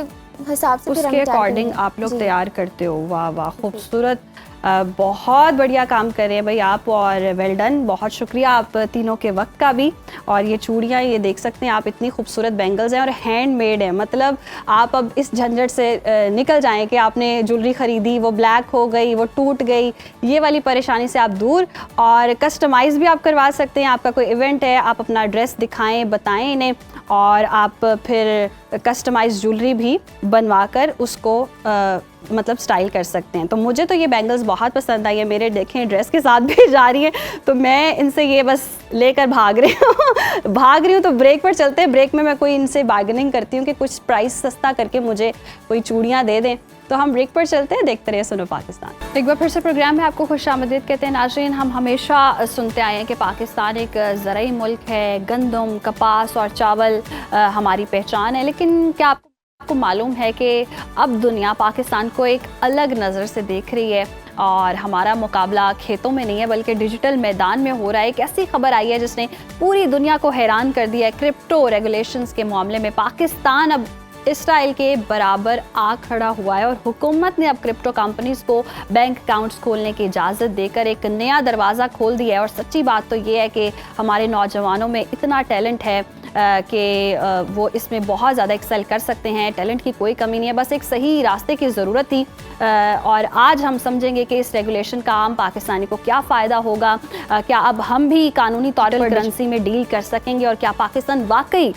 हिसाब से उसके अकॉर्डिंग आप लोग तैयार करते हो। वाह खूबसूरत, बहुत बढ़िया काम कर रहे हैं भाई आप, और वेल डन, बहुत शुक्रिया आप तीनों के वक्त का भी। और ये चूड़ियाँ, ये देख सकते हैं आप, इतनी खूबसूरत बैंगल्स हैं और हैंडमेड है। मतलब आप अब इस झंझट से निकल जाएं कि आपने ज्वेलरी ख़रीदी, वो ब्लैक हो गई, वो टूट गई, ये वाली परेशानी से आप दूर। और कस्टमाइज़ भी आप करवा सकते हैं। आपका कोई इवेंट है, आप अपना ड्रेस दिखाएं, बताएं इन्हें, और आप फिर कस्टमाइज ज्वेलरी भी बनवा कर उसको मतलब स्टाइल कर सकते हैं। तो मुझे तो ये बैंगल्स बहुत पसंद आई है, मेरे देखें ड्रेस के साथ भी जा रही है, तो मैं इनसे ये बस लेकर भाग रही हूँ। तो ब्रेक पर चलते हैं। ब्रेक में मैं कोई इनसे बार्गेनिंग करती हूँ कि कुछ प्राइस सस्ता करके मुझे कोई चूड़ियाँ दे दें। तो हम ब्रेक पर चलते हैं, देखते रहिए सुनो पाकिस्तान। एक बार फिर से प्रोग्राम में आपको खुशामदीद कहते हैं नाज़रीन। हम हमेशा सुनते आए हैं कि पाकिस्तान एक ज़राई मुल्क है, गंदम, कपास और चावल हमारी पहचान है, लेकिन क्या आपको मालूम है कि अब दुनिया पाकिस्तान को एक अलग नज़र से देख रही है और हमारा मुकाबला खेतों में नहीं है बल्कि डिजिटल मैदान में हो रहा है। एक ऐसी खबर आई है जिसने पूरी दुनिया को हैरान कर दिया है। क्रिप्टो रेगुलेशंस के मामले में पाकिस्तान अब इसराइल के बराबर आ खड़ा हुआ है और हुकूमत ने अब क्रिप्टो कंपनीज को बैंक अकाउंट्स खोलने की इजाज़त देकर एक नया दरवाज़ा खोल दिया है। और सच्ची बात तो ये है कि हमारे नौजवानों में इतना टैलेंट है कि वो इसमें बहुत ज़्यादा एक्सेल कर सकते हैं। टैलेंट की कोई कमी नहीं है, बस एक सही रास्ते की ज़रूरत थी। और आज हम समझेंगे कि इस रेगुलेशन का आम पाकिस्तानी को क्या फ़ायदा होगा, क्या अब हम भी कानूनी तौर पर करेंसी में डील कर सकेंगे और क्या पाकिस्तान वाकई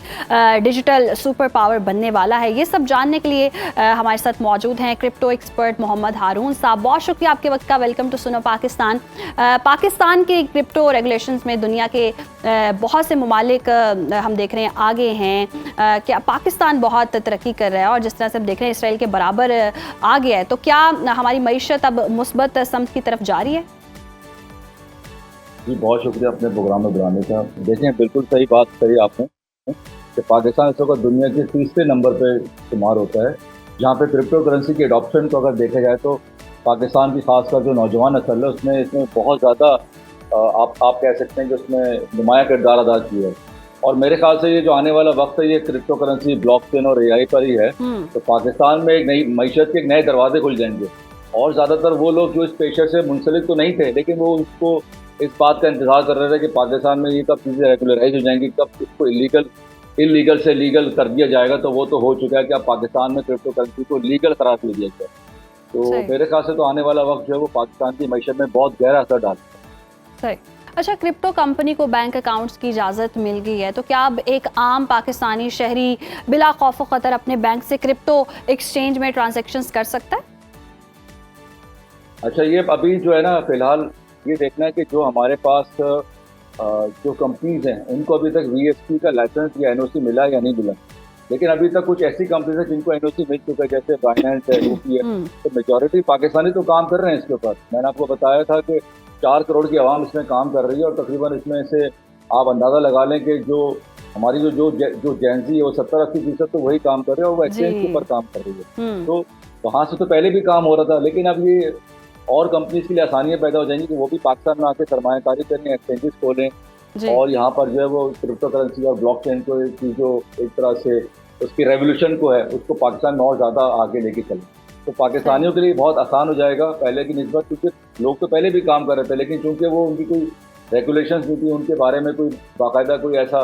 डिजिटल सुपर पावर बनने वाला है। ये सब जानने के लिए हमारे साथ मौजूद हैं क्रिप्टो एक्सपर्ट मोहम्मद हारून साहब। बहुत शुक्रिया आपके वक्त का। वेलकम टू सुनो पाकिस्तान। पाकिस्तान के क्रिप्टो रेगुलेशंस में दुनिया के बहुत से ममालिक हम देख रहे हैं आगे हैं। क्या पाकिस्तान बहुत तरक्की कर रहा है और जिस तरह से हम देख रहे हैं इसराइल के बराबर आ गया है, तो क्या हमारी मईशत अब मुस्बत समत की तरफ जा रही है? जी, बहुत शुक्रिया अपने प्रोग्राम में बुलाने का। देखें, बिल्कुल सही बात कही आपने कि पाकिस्तान इस वक्त दुनिया के तीसरे नंबर पे शुमार होता है जहाँ पे क्रिप्टो करेंसी के अडॉप्शन को अगर देखा जाए तो पाकिस्तान की खासकर जो नौजवान नस्ल है उसने इसमें बहुत ज़्यादा आप कह सकते हैं कि उसमें नुमाया किरदार अदा किया है। और मेरे ख्याल से ये जो आने वाला वक्त है ये क्रिप्टो करेंसी, ब्लॉकचेन और एआई पर ही है। तो पाकिस्तान में एक नई मईशत के एक नए दरवाजे खुल जाएंगे और ज़्यादातर वो लोग जो इस पेशे से मुंसलिक तो नहीं थे लेकिन वो उसको इस बात का इंतजार कर रहे थे कि पाकिस्तान में ये कब चीज़ें रेगुलराइज हो जाएंगी, कब इसको इलीगल से लीगल कर दिया जाएगा। तो वो तो हो चुका है कि अब पाकिस्तान में क्रिप्टो करेंसी को लीगल करार दे दिया जाए। तो मेरे ख्याल से तो आने वाला वक्त जो है वो पाकिस्तान की मईशत में बहुत गहरा असर डालता है। अच्छा, क्रिप्टो कंपनी को बैंक अकाउंट्स की इजाज़त मिल गई है, तो क्या अब एक आम पाकिस्तानी शहरी बिला खौफ खतर अपने बैंक से क्रिप्टो एक्सचेंज में ट्रांजैक्शंस कर सकता है? अच्छा, ये अभी जो है ना फिलहाल ये देखना है कि जो हमारे पास जो कंपनीज हैं उनको अभी तक वीएसपी का लाइसेंस या एनओसी मिला या नहीं मिला। लेकिन अभी तक कुछ ऐसी कंपनीज हैं जिनको एनओसी मिल चुका है, जैसे बाइनेंस है, यूपी है। तो मेजॉरिटी पाकिस्तानी तो काम कर रहे हैं इसके ऊपर। मैंने आपको बताया था कि 4 करोड़ की आवाम इसमें काम कर रही है और तकरीबन इसमें से आप अंदाज़ा लगा लें कि जो हमारी जो जेंजी है वो 70-80% तो वही काम कर रहे हैं और वो एक्सचेंज के ऊपर काम कर रही है। तो वहाँ से तो पहले भी काम हो रहा था, लेकिन अब ये और कंपनीज के लिए आसानियाँ पैदा हो जाएंगी कि वो भी पाकिस्तान में आके सरमायाकारी करें, एक्सचेंजेस खोलें और यहाँ पर जो है वो क्रिप्टो करेंसी और ब्लॉकचेन को जो एक तरह से उसकी रेवोल्यूशन को है उसको पाकिस्तान में और ज़्यादा आगे लेके चलें। तो पाकिस्तानियों के लिए बहुत आसान हो जाएगा पहले की निस्बत, क्योंकि लोग तो पहले भी काम कर रहे थे लेकिन चूंकि वो उनकी कोई रेगुलेशंस नहीं थी, उनके बारे में कोई बाकायदा कोई ऐसा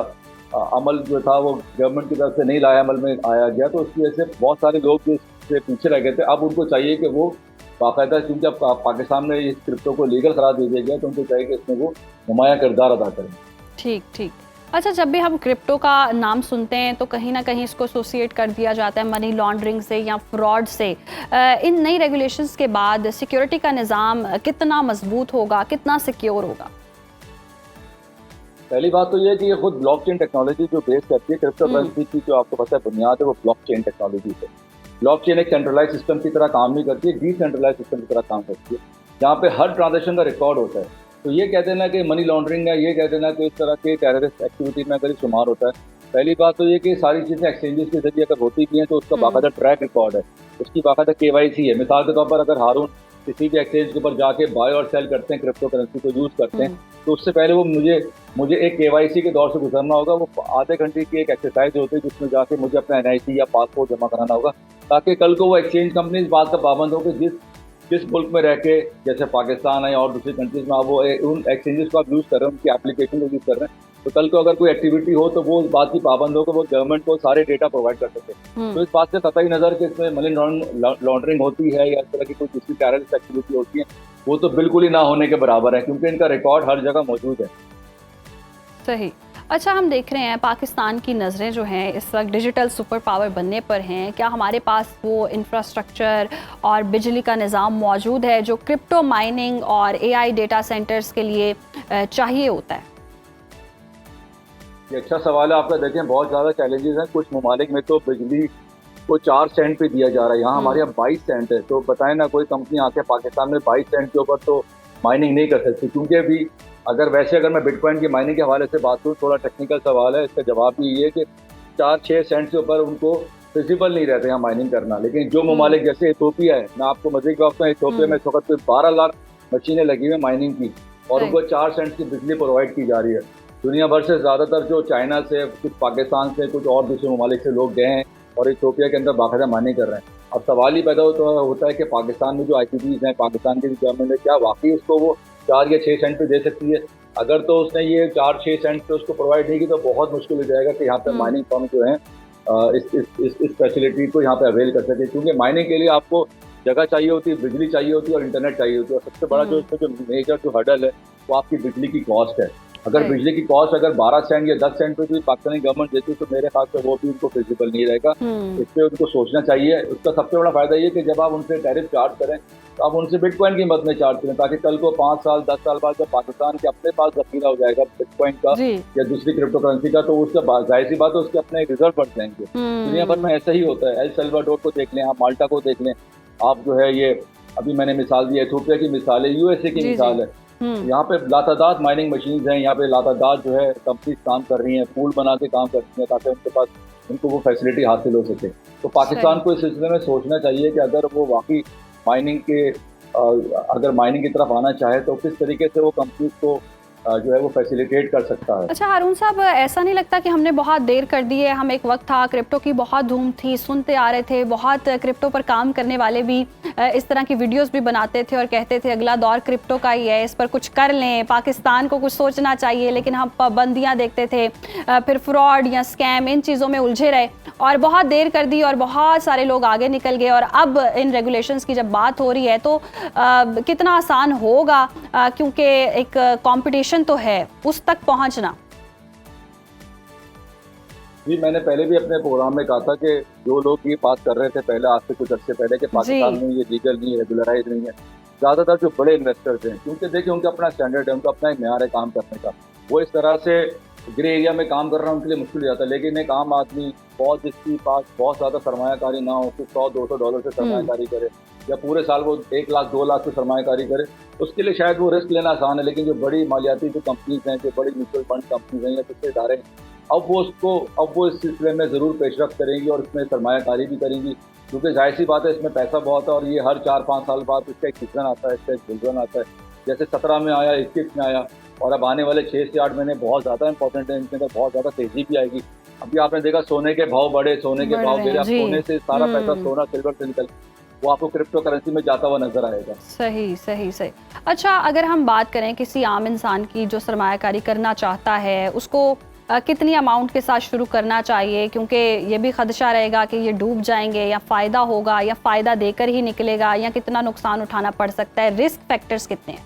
अमल जो था वो गवर्नमेंट की तरफ से नहीं लाया, अमल में आया गया, तो उसकी वजह से बहुत सारे लोग जो इससे पीछे रह गए थे। अब उनको चाहिए कि वो बाकायदा, क्योंकि अब पाकिस्तान में इस क्रिप्टो को लीगल करार दे दिया गया तो उनको चाहिए कि इसमें वो नुमाया किरदार अदा करें। ठीक। अच्छा, जब भी हम क्रिप्टो का नाम सुनते हैं तो कहीं ना कहीं इसको एसोसिएट कर दिया जाता है मनी लॉन्ड्रिंग से या फ्रॉड से। इन नई रेगुलेशंस के बाद सिक्योरिटी का निज़ाम कितना मजबूत होगा, कितना सिक्योर होगा? पहली बात तो ये है कि ये खुद ब्लॉकचेन टेक्नोलॉजी जो बेस करती है क्रिप्टो करेंसी की, जो आपको पता है बुनियाद है वो ब्लॉकचेन टेक्नोलॉजी है। ब्लॉकचेन एक सेंट्रलाइज सिस्टम की तरह काम नहीं करती है, डिसेंट्रलाइज सिस्टम की तरह काम करती है, जहाँ पे हर ट्रांजेक्शन का रिकॉर्ड होता है। तो ये कहते हैं ना कि मनी लॉन्ड्रिंग है, ये कहते हैं ना कि इस तरह के टेररिस्ट एक्टिविटी में अगर शुमार होता है। पहली बात तो ये कि सारी चीज़ें एक्सचेंजेस के जरिए अगर होती भी हैं तो उसका बाकायदा ट्रैक रिकॉर्ड है, उसकी बाकायदा KYC है। मिसाल के तौर पर अगर हारून किसी भी एक्सचेंज के ऊपर जाके बाय और सेल करते हैं, क्रिप्टो करेंसी को यूज़ करते हैं, तो उससे पहले वो मुझे एक KYC के दौर से गुजरना होगा। वो आधे घंटे की एक एक्सरसाइज होती है जिसमें जाके मुझे अपना NIC या पासपोर्ट जमा कराना होगा, ताकि कल को वो एक्सचेंज कंपनी इस बात का पाबंद हो कि जिस मुल्क में रह के, जैसे पाकिस्तान है और दूसरी कंट्रीज में, आप वो उन एक्सचेंजेस को आप यूज़ कर रहे हैं, उनकी एप्लीकेशन को यूज़ कर रहे हैं, तो कल को अगर कोई एक्टिविटी हो तो वो इस बात की पाबंद हो कि वो गवर्नमेंट को सारे डेटा प्रोवाइड कर सके। तो इस बात से कतई नज़र कि इसमें मनी लॉन्ड्रिंग होती है या इस तरह की कोई दूसरी टेररिस्ट एक्टिविटी होती है, वो तो बिल्कुल ही ना होने के बराबर है, क्योंकि इनका रिकॉर्ड हर जगह मौजूद है। सही। अच्छा, हम देख रहे हैं पाकिस्तान की नज़रें जो हैं इस वक्त डिजिटल सुपर पावर बनने पर हैं। क्या हमारे पास वो इंफ्रास्ट्रक्चर और बिजली का निज़ाम मौजूद है जो क्रिप्टो माइनिंग और AI डेटा सेंटर्स के लिए चाहिए होता है? ये अच्छा सवाल है आपका। देखें, बहुत ज़्यादा चैलेंजेस हैं। कुछ ममालिक में तो बिजली को 4 सेंट पे दिया जा रहा है, यहाँ हमारे यहाँ 22 सेंट है। तो बताएं ना, कोई कंपनी आके पाकिस्तान में 22 सेंट के ऊपर तो माइनिंग नहीं कर सकती, क्योंकि अभी अगर मैं बिटकॉइन की माइनिंग के हवाले से बात करूँ, थोड़ा टेक्निकल सवाल है, इसका जवाब भी ये है कि 4-6 सेंट से ऊपर उनको फिजिबल नहीं रहता यहाँ माइनिंग करना। लेकिन जो ममालिक जैसे इथोपिया है, मैं आपको मजे की बात बताऊँ, इथोपिया में इस वक्त 12 लाख मशीनें लगी हुई हैं माइनिंग की, और उनको 4 सेंट की बिजली प्रोवाइड की जा रही है। दुनिया भर से ज़्यादातर जो चाइना से, कुछ पाकिस्तान से, कुछ और दूसरे ममालिक से लोग गए हैं और इथोपिया के अंदर बाकायदा माइनिंग कर रहे हैं। अब सवाल ही पैदा होता है कि पाकिस्तान में जो IPPs हैं, पाकिस्तान की गवर्नमेंट है, क्या वाकई उसको वो 4 या 6 सेंट पे दे सकती है? अगर तो उसने ये 4-6 सेंट पे उसको प्रोवाइड नहीं की तो बहुत मुश्किल हो जाएगा कि यहाँ पे माइनिंग फर्म जो हैं इस फैसिलिटी को यहाँ पे अवेल कर सके, क्योंकि माइनिंग के लिए आपको जगह चाहिए होती है, बिजली चाहिए होती है और इंटरनेट चाहिए होती है। और सबसे बड़ा जो मेजर जो हर्डल है वो आपकी बिजली की कॉस्ट है। अगर बिजली की कॉस्ट अगर 12 सेंट या 10 सेंट पे भी पाकिस्तानी गवर्नमेंट देती है तो मेरे ख्याल से वो भी उनको फिजिबल नहीं रहेगा। इस पर उनको सोचना चाहिए। उसका सबसे बड़ा फायदा ये कि जब आप उनसे टैरिफ चार्ज करें तो आप उनसे बिटकॉइन की मद में चार्ज करें, ताकि कल को 5 साल 10 साल बाद जब पाकिस्तान के अपने पास जखीरा हो जाएगा बिटकॉइन का या दूसरी क्रिप्टो करेंसी का, तो उसका जाहिर सी बात है उसके अपने रिजर्व बढ़ जाएंगे। दुनिया भर में ऐसा ही होता है। एल सल्वाडोर को देख लें, आप माल्टा को देख लें, आप जो है ये अभी मैंने मिसाल दी, इथोपिया की मिसाल है, USA की मिसाल है। यहाँ पे लातादाद माइनिंग मशीन्स हैं, यहाँ पे लातादाद जो है कंपनीज काम कर रही हैं, पूल बना के काम करती हैं, ताकि उनके पास उनको वो फैसिलिटी हासिल हो सके। तो पाकिस्तान को इस सिलसिले में सोचना चाहिए कि अगर वो वाकई माइनिंग की तरफ आना चाहे तो किस तरीके से वो कंपनीज को जो है वो फैसिलिटेट कर सकता है। अच्छा हारून साहब, ऐसा नहीं लगता कि हमने बहुत देर कर दी है? हम एक वक्त था, क्रिप्टो की बहुत धूम थी, सुनते आ रहे थे, बहुत क्रिप्टो पर काम करने वाले भी इस तरह की वीडियोस भी बनाते थे और कहते थे अगला दौर क्रिप्टो का ही है, इस पर कुछ कर लें, पाकिस्तान को कुछ सोचना चाहिए। लेकिन हम पाबंदियाँ देखते थे, फिर फ्रॉड या स्कैम, इन चीज़ों में उलझे रहे और बहुत देर कर दी और बहुत सारे लोग आगे निकल गए। और अब इन रेगुलेशंस की जब बात हो रही है तो कितना आसान होगा, क्योंकि एक कॉम्पिटिशन तो है उस तक पहुंचना। जी, मैंने पहले भी अपने प्रोग्राम में कहा था कि जो लोग ये बात कर रहे थे पहले, आज से कुछ अर्से पहले, कि पाकिस्तान में ये लीगल नहीं है, रेगुलराइज नहीं है, ज़्यादातर जो बड़े इन्वेस्टर्स हैं, क्योंकि देखिए उनका अपना स्टैंडर्ड है, उनका अपना एक म्यार है काम करने का, वो इस तरह से ग्रे एरिया में काम कर रहा है, उनके लिए मुश्किल हो जाता है। लेकिन एक आम आदमी जिसके पास बहुत ज़्यादा सरमायाकारी ना हो, कुछ $100-200 से सरमायाकारी करे या पूरे साल वो 1 लाख 2 लाख से सरमायाकारी करे, उसके लिए शायद वो रिस्क लेना आसान है। लेकिन जो बड़ी मालियाती जो कंपनीज हैं, जो बड़ी म्यूचुअल फंड कंपनीज हैं या दूसरे इदारे, अब वो इस सिलसिले में ज़रूर पेशरफ्त करेंगी और इसमें सरमायाकारी भी करेंगी, क्योंकि जाहिर सी बात है इसमें पैसा बहुत है और ये हर 4-5 साल बाद इसका एक सीजन आता है, इसका एक बुलरन आता है। जैसे 17 में आया, 21 में आया और अब आने वाले 6 से 8 महीने बहुत ज़्यादा इंपॉर्टेंट है, इनके अंदर बहुत ज़्यादा तेज़ी भी आएगी। अभी आपने देखा सोने के भाव बढ़े, सोने के भाव गिरे, सोने से सारा पैसा सोना सिल्वर से निकल वो आपको क्रिप्टो करेंसी में जाता हुआ नजर आएगा। सही। अच्छा, अगर हम बात करें किसी आम इंसान की जो सरमायाकारी करना चाहता है, उसको कितनी अमाउंट के साथ शुरू करना चाहिए? क्योंकि ये भी खदशा रहेगा कि ये डूब जाएंगे या फ़ायदा होगा या फ़ायदा देकर ही निकलेगा या कितना नुकसान उठाना पड़ सकता है, रिस्क फैक्टर्स कितने हैं?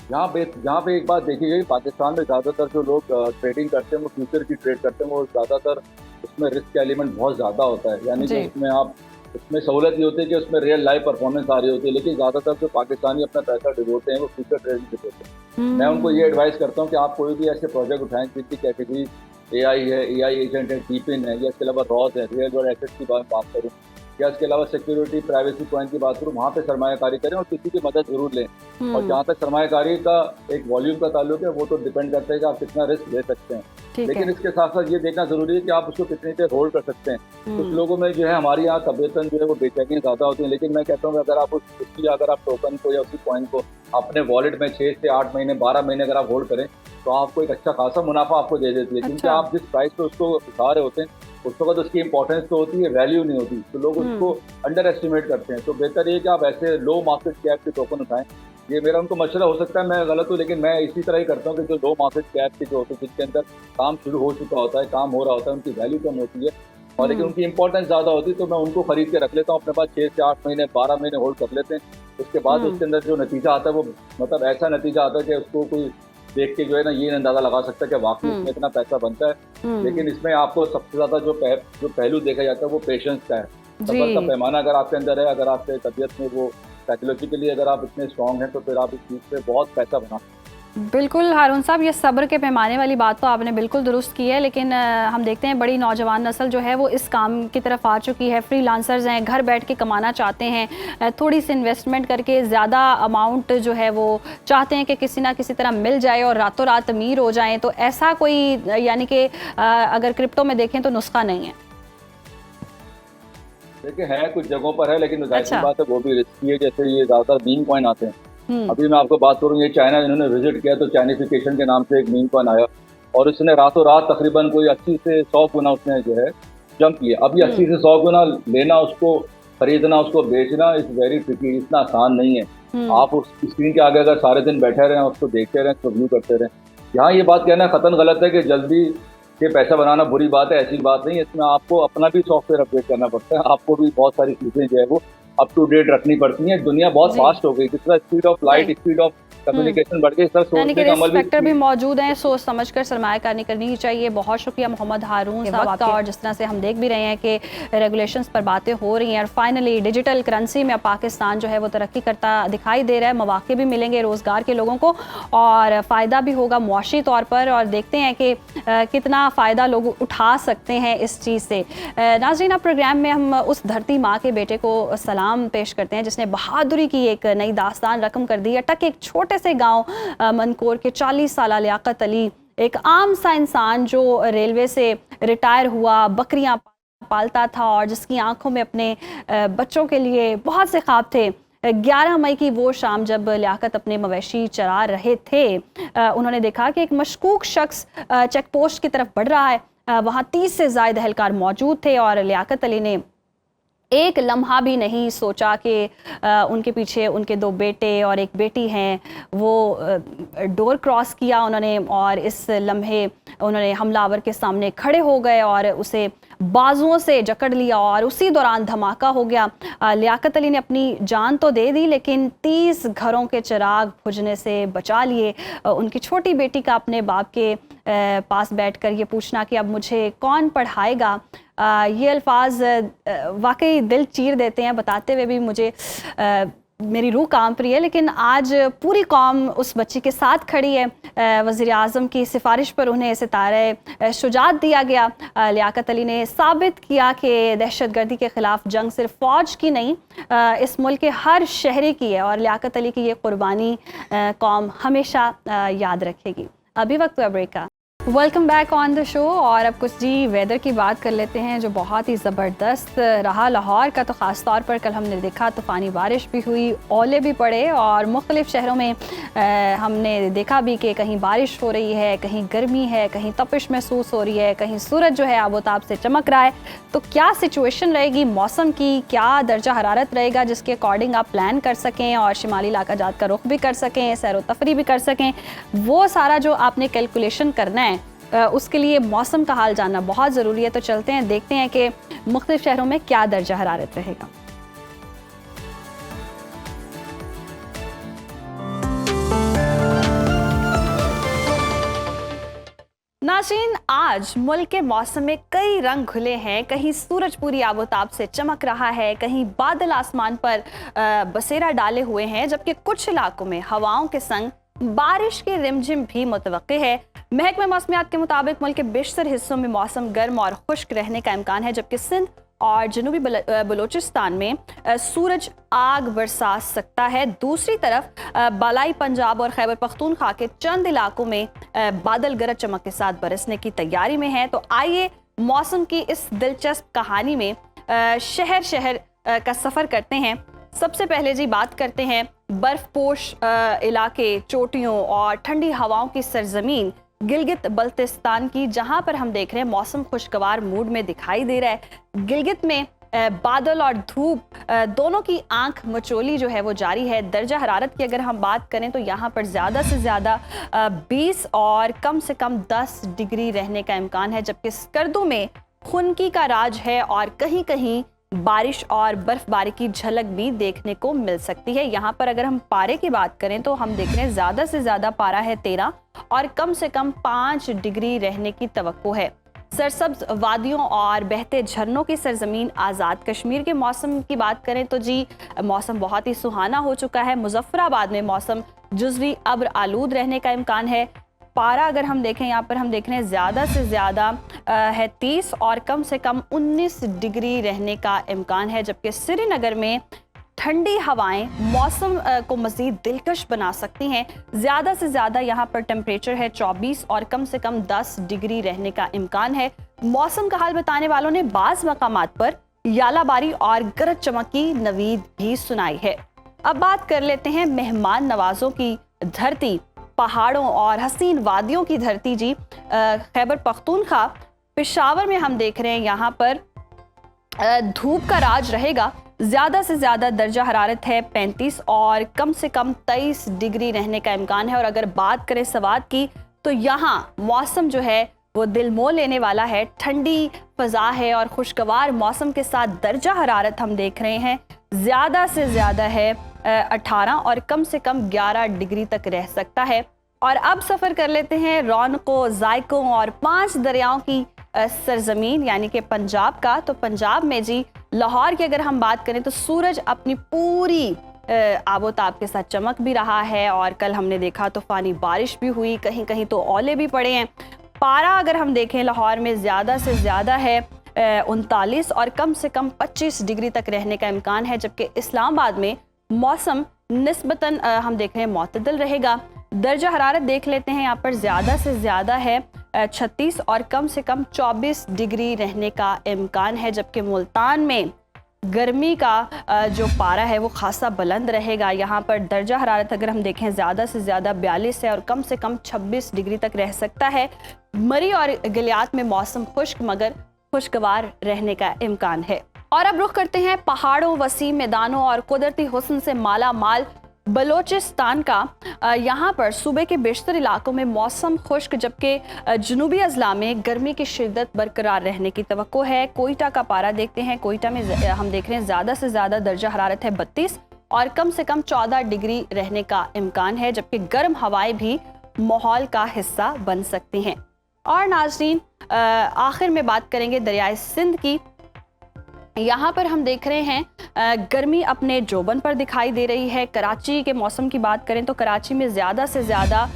यहाँ पे एक बात देखी गई, पाकिस्तान में ज़्यादातर जो लोग ट्रेडिंग करते हैं वो फ्यूचर की ट्रेड करते हैं, वो ज़्यादातर उसमें रिस्क एलिमेंट बहुत ज़्यादा होता है, यानी कि उसमें सहूलत ये होती है कि उसमें रियल लाइफ परफॉर्मेंस आ रही होती है, लेकिन ज़्यादातर जो पाकिस्तानी अपना पैसा डिबोते हैं वो फ्यूचर ट्रेडिंग डिबोते हैं। मैं उनको ये एडवाइस करता हूँ कि आप कोई भी ऐसे प्रोजेक्ट उठाएं जिनकी कैटेगरी AI है, AI एजेंट है, टीपिन है, या इसके अलावा रॉज है, रियल वर्ल्ड एसेट्स की बात करूँ, या इसके अलावा सिक्योरिटी प्राइवेसी पॉइंट की बात करूँ, वहाँ पे सरमायाकारी करें और किसी की मदद जरूर लें। और जहाँ तक सरमायाकारी का एक वॉल्यूम का ताल्लुक है, वो तो डिपेंड करता है कि आप कितना रिस्क ले सकते हैं, लेकिन इसके साथ साथ ये देखना जरूरी है कि आप उसको कितनी देर होल्ड कर सकते हैं। कुछ लोगों में जो है, हमारे यहाँ तबीयतन जो है वो बेचैनी ज़्यादा होती है, लेकिन मैं कहता हूँ कि अगर आप अगर आप टोकन को या उसी कॉइन को अपने वॉलेट में 6 से 8 महीने 12 महीने अगर आप होल्ड करें तो आपको एक अच्छा खासा मुनाफा आपको दे देती है। क्योंकि आप जिस प्राइस पे उसको उठा रहे होते हैं उस वक्त उसकी इंपॉर्टेंस तो होती है, वैल्यू नहीं होती, तो लोग उसको अंडर एस्टिमेट करते हैं। तो बेहतर ये कि आप ऐसे लो मार्केट कैप के टोकन उठाएं। ये मेरा उनको मशवरा हो सकता है, मैं गलत हूँ, लेकिन मैं इसी तरह ही करता हूँ कि जो लो मार्केट कैप के जो होते हैं जिसके अंदर काम शुरू हो चुका होता है, काम हो रहा होता है, उनकी वैल्यू कम होती है और लेकिन उनकी इंपॉर्टेंस ज़्यादा होती है, तो मैं उनको खरीद के रख लेता हूँ अपने पास। 6 से 8 महीने 12 महीने होल्ड कर लेते हैं। उसके बाद उसके अंदर जो नतीजा आता है वो मतलब ऐसा नतीजा आता है कि उसको कोई देख के जो है ना ये अंदाजा लगा सकता है कि वाकई इसमें इतना पैसा बनता है। लेकिन इसमें आपको सबसे ज़्यादा जो पहलू देखा जाता है वो पेशेंस का है। सब्र का पैमाना अगर आपके अंदर है, अगर आपके तबीयत में वो साइकोलॉजिकली अगर आप इतने स्ट्रॉन्ग हैं तो फिर आप इस चीज़ से बहुत पैसा बना सकते हैं। बिल्कुल हारून साहब, ये सब्र के पैमाने वाली बात तो आपने बिल्कुल दुरुस्त की है, लेकिन हम देखते हैं बड़ी नौजवान नस्ल जो है वो इस काम की तरफ आ चुकी है। फ्रीलांसर्स हैं, घर बैठ के कमाना चाहते हैं, थोड़ी सी इन्वेस्टमेंट करके ज़्यादा अमाउंट जो है वो चाहते हैं कि किसी ना किसी तरह मिल जाए और रातों रात अमीर हो जाएं। तो ऐसा कोई यानी कि अगर क्रिप्टो में देखें तो नुस्खा नहीं है। देखिए है कुछ जगहों पर है, लेकिन जाहिर सी बात है वो भी रिस्की है। जैसे ये ज़्यादातर मीम कॉइन आते हैं। अभी मैं आपको बात करूँ, ये चाइना इन्होंने विजिट किया तो चाइनिफिकेशन के नाम से एक मीम कॉइन आया और उसने रातों रात तकरीबन कोई 80 से 100 गुना उसने जो है जंप किया। अब ये 80 से 100 गुना लेना, उसको खरीदना, उसको बेचना इज वेरी ट्रिकी, इतना आसान नहीं है। आप उस स्क्रीन के आगे अगर सारे दिन बैठे रहें, उसको देखते रहें, उसको व्यू करते रहें। यहाँ ये बात कहना कतन गलत है कि जल्दी ये पैसा बनाना बुरी बात है, ऐसी बात नहीं है। इसमें आपको अपना भी सॉफ्टवेयर अपडेट करना पड़ता है, आपको भी बहुत सारी चीज़ें जो है वो अप टू डेट रखनी पड़ती है। दुनिया बहुत फास्ट हो गई, जिस तरह speed of light, speed of communication बढ़ गई, इस तरह सोचने का अमल भी भी मौजूद हैं। सोच समझकर सरमायाकारी करनी चाहिए। बहुत शुक्रिया मोहम्मद हारून साहब का। और जिस तरह से हम देख भी रहे हैं कि रेगुलेशंस पर बातें हो रही हैं और फाइनली डिजिटल करेंसी में पाकिस्तान जो है वो तरक्की करता दिखाई दे रहा है। मौके भी मिलेंगे रोज़गार के लोगों को और फ़ायदा भी होगा मुआशी तौर पर, और देखते हैं कि कितना फ़ायदा लोग उठा सकते हैं इस चीज़ से। नाज़रीन, अब प्रोग्राम में हम उस धरती माँ के बेटे को सलाम पेश करते हैं जिसने बहादुरी की एक नई दास्तान रकम कर दी है। टक एक छोटे से गांव मनकोर के 40 साल लियाकत अली, एक आम सा इंसान जो रेलवे से रिटायर हुआ, बकरियां पालता था और जिसकी आंखों में अपने बच्चों के लिए बहुत से ख्वाब थे। 11 मई की वो शाम जब लियाकत अपने मवेशी चरा रहे थे, उन्होंने देखा कि एक मशकूक शख्स चेक पोस्ट की तरफ बढ़ रहा है। वहाँ 30 से ज़ायद एहलकार मौजूद थे और लियाकत अली ने एक लम्हा भी नहीं सोचा कि उनके पीछे उनके 2 बेटे और एक बेटी हैं। वो डोर क्रॉस किया उन्होंने और इस लम्हे उन्होंने हमलावर के सामने खड़े हो गए और उसे बाजुओं से जकड़ लिया और उसी दौरान धमाका हो गया। लियाकत अली ने अपनी जान तो दे दी, लेकिन 30 घरों के चिराग बुझने से बचा लिए। उनकी छोटी बेटी का अपने बाप के पास बैठकर ये पूछना कि अब मुझे कौन पढ़ाएगा, ये अल्फाज वाकई दिल चीर देते हैं। बताते हुए भी मुझे मेरी रूह कांप रही है। लेकिन आज पूरी कौम उस बच्ची के साथ खड़ी है। वज़ीर आज़म की सिफारिश पर उन्हें सितारे शुजात दिया गया। लियाकत अली ने साबित किया कि दहशतगर्दी के ख़िलाफ़ जंग सिर्फ फ़ौज की नहीं, इस मुल्क के हर शहरी की है और लियाकत अली की ये कुर्बानी कौम हमेशा याद रखेगी। अभी वक्त हुआ ब्रेक का। Welcome back on the show. और अब कुछ जी वेदर की बात कर लेते हैं जो बहुत ही ज़बरदस्त रहा। लाहौर का तो ख़ास तौर पर कल हमने देखा तूफ़ानी बारिश भी हुई, ओले भी पड़े और मुख्तलिफ़ शहरों में हमने देखा भी कि कहीं बारिश हो रही है, कहीं गर्मी है, कहीं तपिश महसूस हो रही है, कहीं सूरज जो है आबोताब से चमक रहा है। तो क्या सिचुएशन रहेगी मौसम की, क्या दर्जा हरारत रहेगा जिसके अकॉर्डिंग आप प्लान कर सकें और शिमाली इलाका जात का रुख भी कर सकें, सैर व तफरी भी कर सकें, वो सारा जो आपने कैलकुलेशन करना है उसके लिए मौसम का हाल जानना बहुत ज़रूरी है। तो चलते हैं, देखते हैं कि मुख्तलिफ शहरों में क्या दर्जा हरारत रहेगा। नाज़रीन, आज मुल्क के मौसम में कई रंग घुले हैं। कहीं सूरज पूरी आबोताब से चमक रहा है, कहीं बादल आसमान पर बसेरा डाले हुए हैं, जबकि कुछ इलाकों में हवाओं के संग बारिश की रिमझिम भी मुतवक्की है। महकमे मौसमियात के मुताबिक मुल्क के बेशतर हिस्सों में मौसम गर्म और खुश्क रहने का इम्कान है, जबकि सिंध और जनूबी बलूचिस्तान में सूरज आग बरसा सकता है। दूसरी तरफ बालाई पंजाब और खैबर पख्तूनख्वा के चंद इलाकों में बादल गरज चमक के साथ बरसने की तैयारी में है। तो आइए मौसम की इस दिलचस्प कहानी में शहर शहर का सफ़र करते हैं। सबसे पहले जी बात करते हैं बर्फपोश इलाके, चोटियों और ठंडी हवाओं की सरजमीन गिलगित बल्तिस्तान की, जहां पर हम देख रहे हैं मौसम खुशगवार मूड में दिखाई दे रहा है। गिलगित में बादल और धूप दोनों की आंख मचोली जो है वो जारी है। दर्जा हरारत की अगर हम बात करें तो यहाँ पर ज़्यादा से ज़्यादा 20 और कम से कम 10 डिग्री रहने का इम्कान है, जबकि स्कर्दू में खुनकी का राज है और कहीं कहीं बारिश और बर्फबारी की झलक भी देखने को मिल सकती है। यहाँ पर अगर हम पारे की बात करें तो हम देख रहे हैं ज़्यादा से ज़्यादा पारा है 13 और कम से कम 5 डिग्री रहने की तवक्को है। सरसब्ज वादियों और बहते झरनों की सरजमीन आज़ाद कश्मीर के मौसम की बात करें तो जी मौसम बहुत ही सुहाना हो चुका है। मुजफ्फराबाद में मौसम जुज़वी अब्र आलूद रहने का इम्कान है। पारा अगर हम देखें, यहाँ पर हम देख रहे हैं ज़्यादा से ज़्यादा है 30 और कम से कम 19 डिग्री रहने का इम्कान है, जबकि श्रीनगर में ठंडी हवाएं मौसम को मज़ीद दिलकश बना सकती हैं। ज़्यादा से ज़्यादा यहाँ पर टेम्परेचर है 24 और कम से कम 10 डिग्री रहने का इम्कान है। मौसम का हाल बताने वालों ने बाज़ मकामात पर यालाबारी और गरज चमक की नवीद भी सुनाई है। अब बात कर लेते हैं मेहमान नवाजों की धरती, पहाड़ों और हसीन वादियों की धरती जी खैबर पख्तूनख्वा पेशावर में हम देख रहे हैं यहाँ पर धूप का राज रहेगा। ज़्यादा से ज़्यादा दर्जा हरारत है 35 और कम से कम 23 डिग्री रहने का इम्कान है। और अगर बात करें सवात की तो यहाँ मौसम जो है वो दिल मोह लेने वाला है। ठंडी फ़ज़ा है और खुशगवार मौसम के साथ दर्जा हरारत हम देख रहे हैं ज़्यादा से ज़्यादा है 18 और कम से कम 11 डिग्री तक रह सकता है। और अब सफ़र कर लेते हैं रौनकों, जायकों और 5 दरियाओं की सरजमीन यानी कि पंजाब का। तो पंजाब में जी लाहौर की अगर हम बात करें तो सूरज अपनी पूरी आबोताब के साथ चमक भी रहा है और कल हमने देखा तूफानी बारिश भी हुई, कहीं कहीं तो ओले भी पड़े हैं। पारा अगर हम देखें लाहौर में ज़्यादा से ज़्यादा है 39 और कम से कम 25 डिग्री तक रहने का इम्कान है, जबकि इस्लामाबाद में मौसम निस्बतन हम देख रहे हैं मुतदल रहेगा। दर्जा हरारत देख लेते हैं, यहाँ पर ज़्यादा से ज़्यादा है 36 और कम से कम 24 डिग्री रहने का इम्कान है, जबकि मुल्तान में गर्मी का जो पारा है वो खासा बुलंद रहेगा। यहाँ पर दर्जा हरारत अगर हम देखें ज़्यादा से ज़्यादा 42 है और कम से कम 26 डिग्री तक रह सकता है। मरी और गलियात में मौसम खुश्क मगर खुशगवार रहने का इम्कान है। और अब रुख करते हैं पहाड़ों, वसीम मैदानों और कुदरती हुस्न से माला माल बलोचिस्तान का। यहाँ पर सूबे के बेशतर इलाकों में मौसम खुश्क, जबकि जनूबी अजला में गर्मी की शिद्दत बरकरार रहने की तवक्को है। कोयटा का पारा देखते हैं, कोयटा में हम देख रहे हैं ज़्यादा से ज़्यादा दर्जा हरारत है 32 और कम से कम 14 डिग्री रहने का इम्कान है, जबकि गर्म हवाएं भी माहौल का हिस्सा बन सकती हैं। और नाज़रीन आखिर में बात करेंगे दरियाए सिंध की। यहाँ पर हम देख रहे हैं गर्मी अपने जोबन पर दिखाई दे रही है। कराची के मौसम की बात करें तो कराची में ज़्यादा से ज़्यादा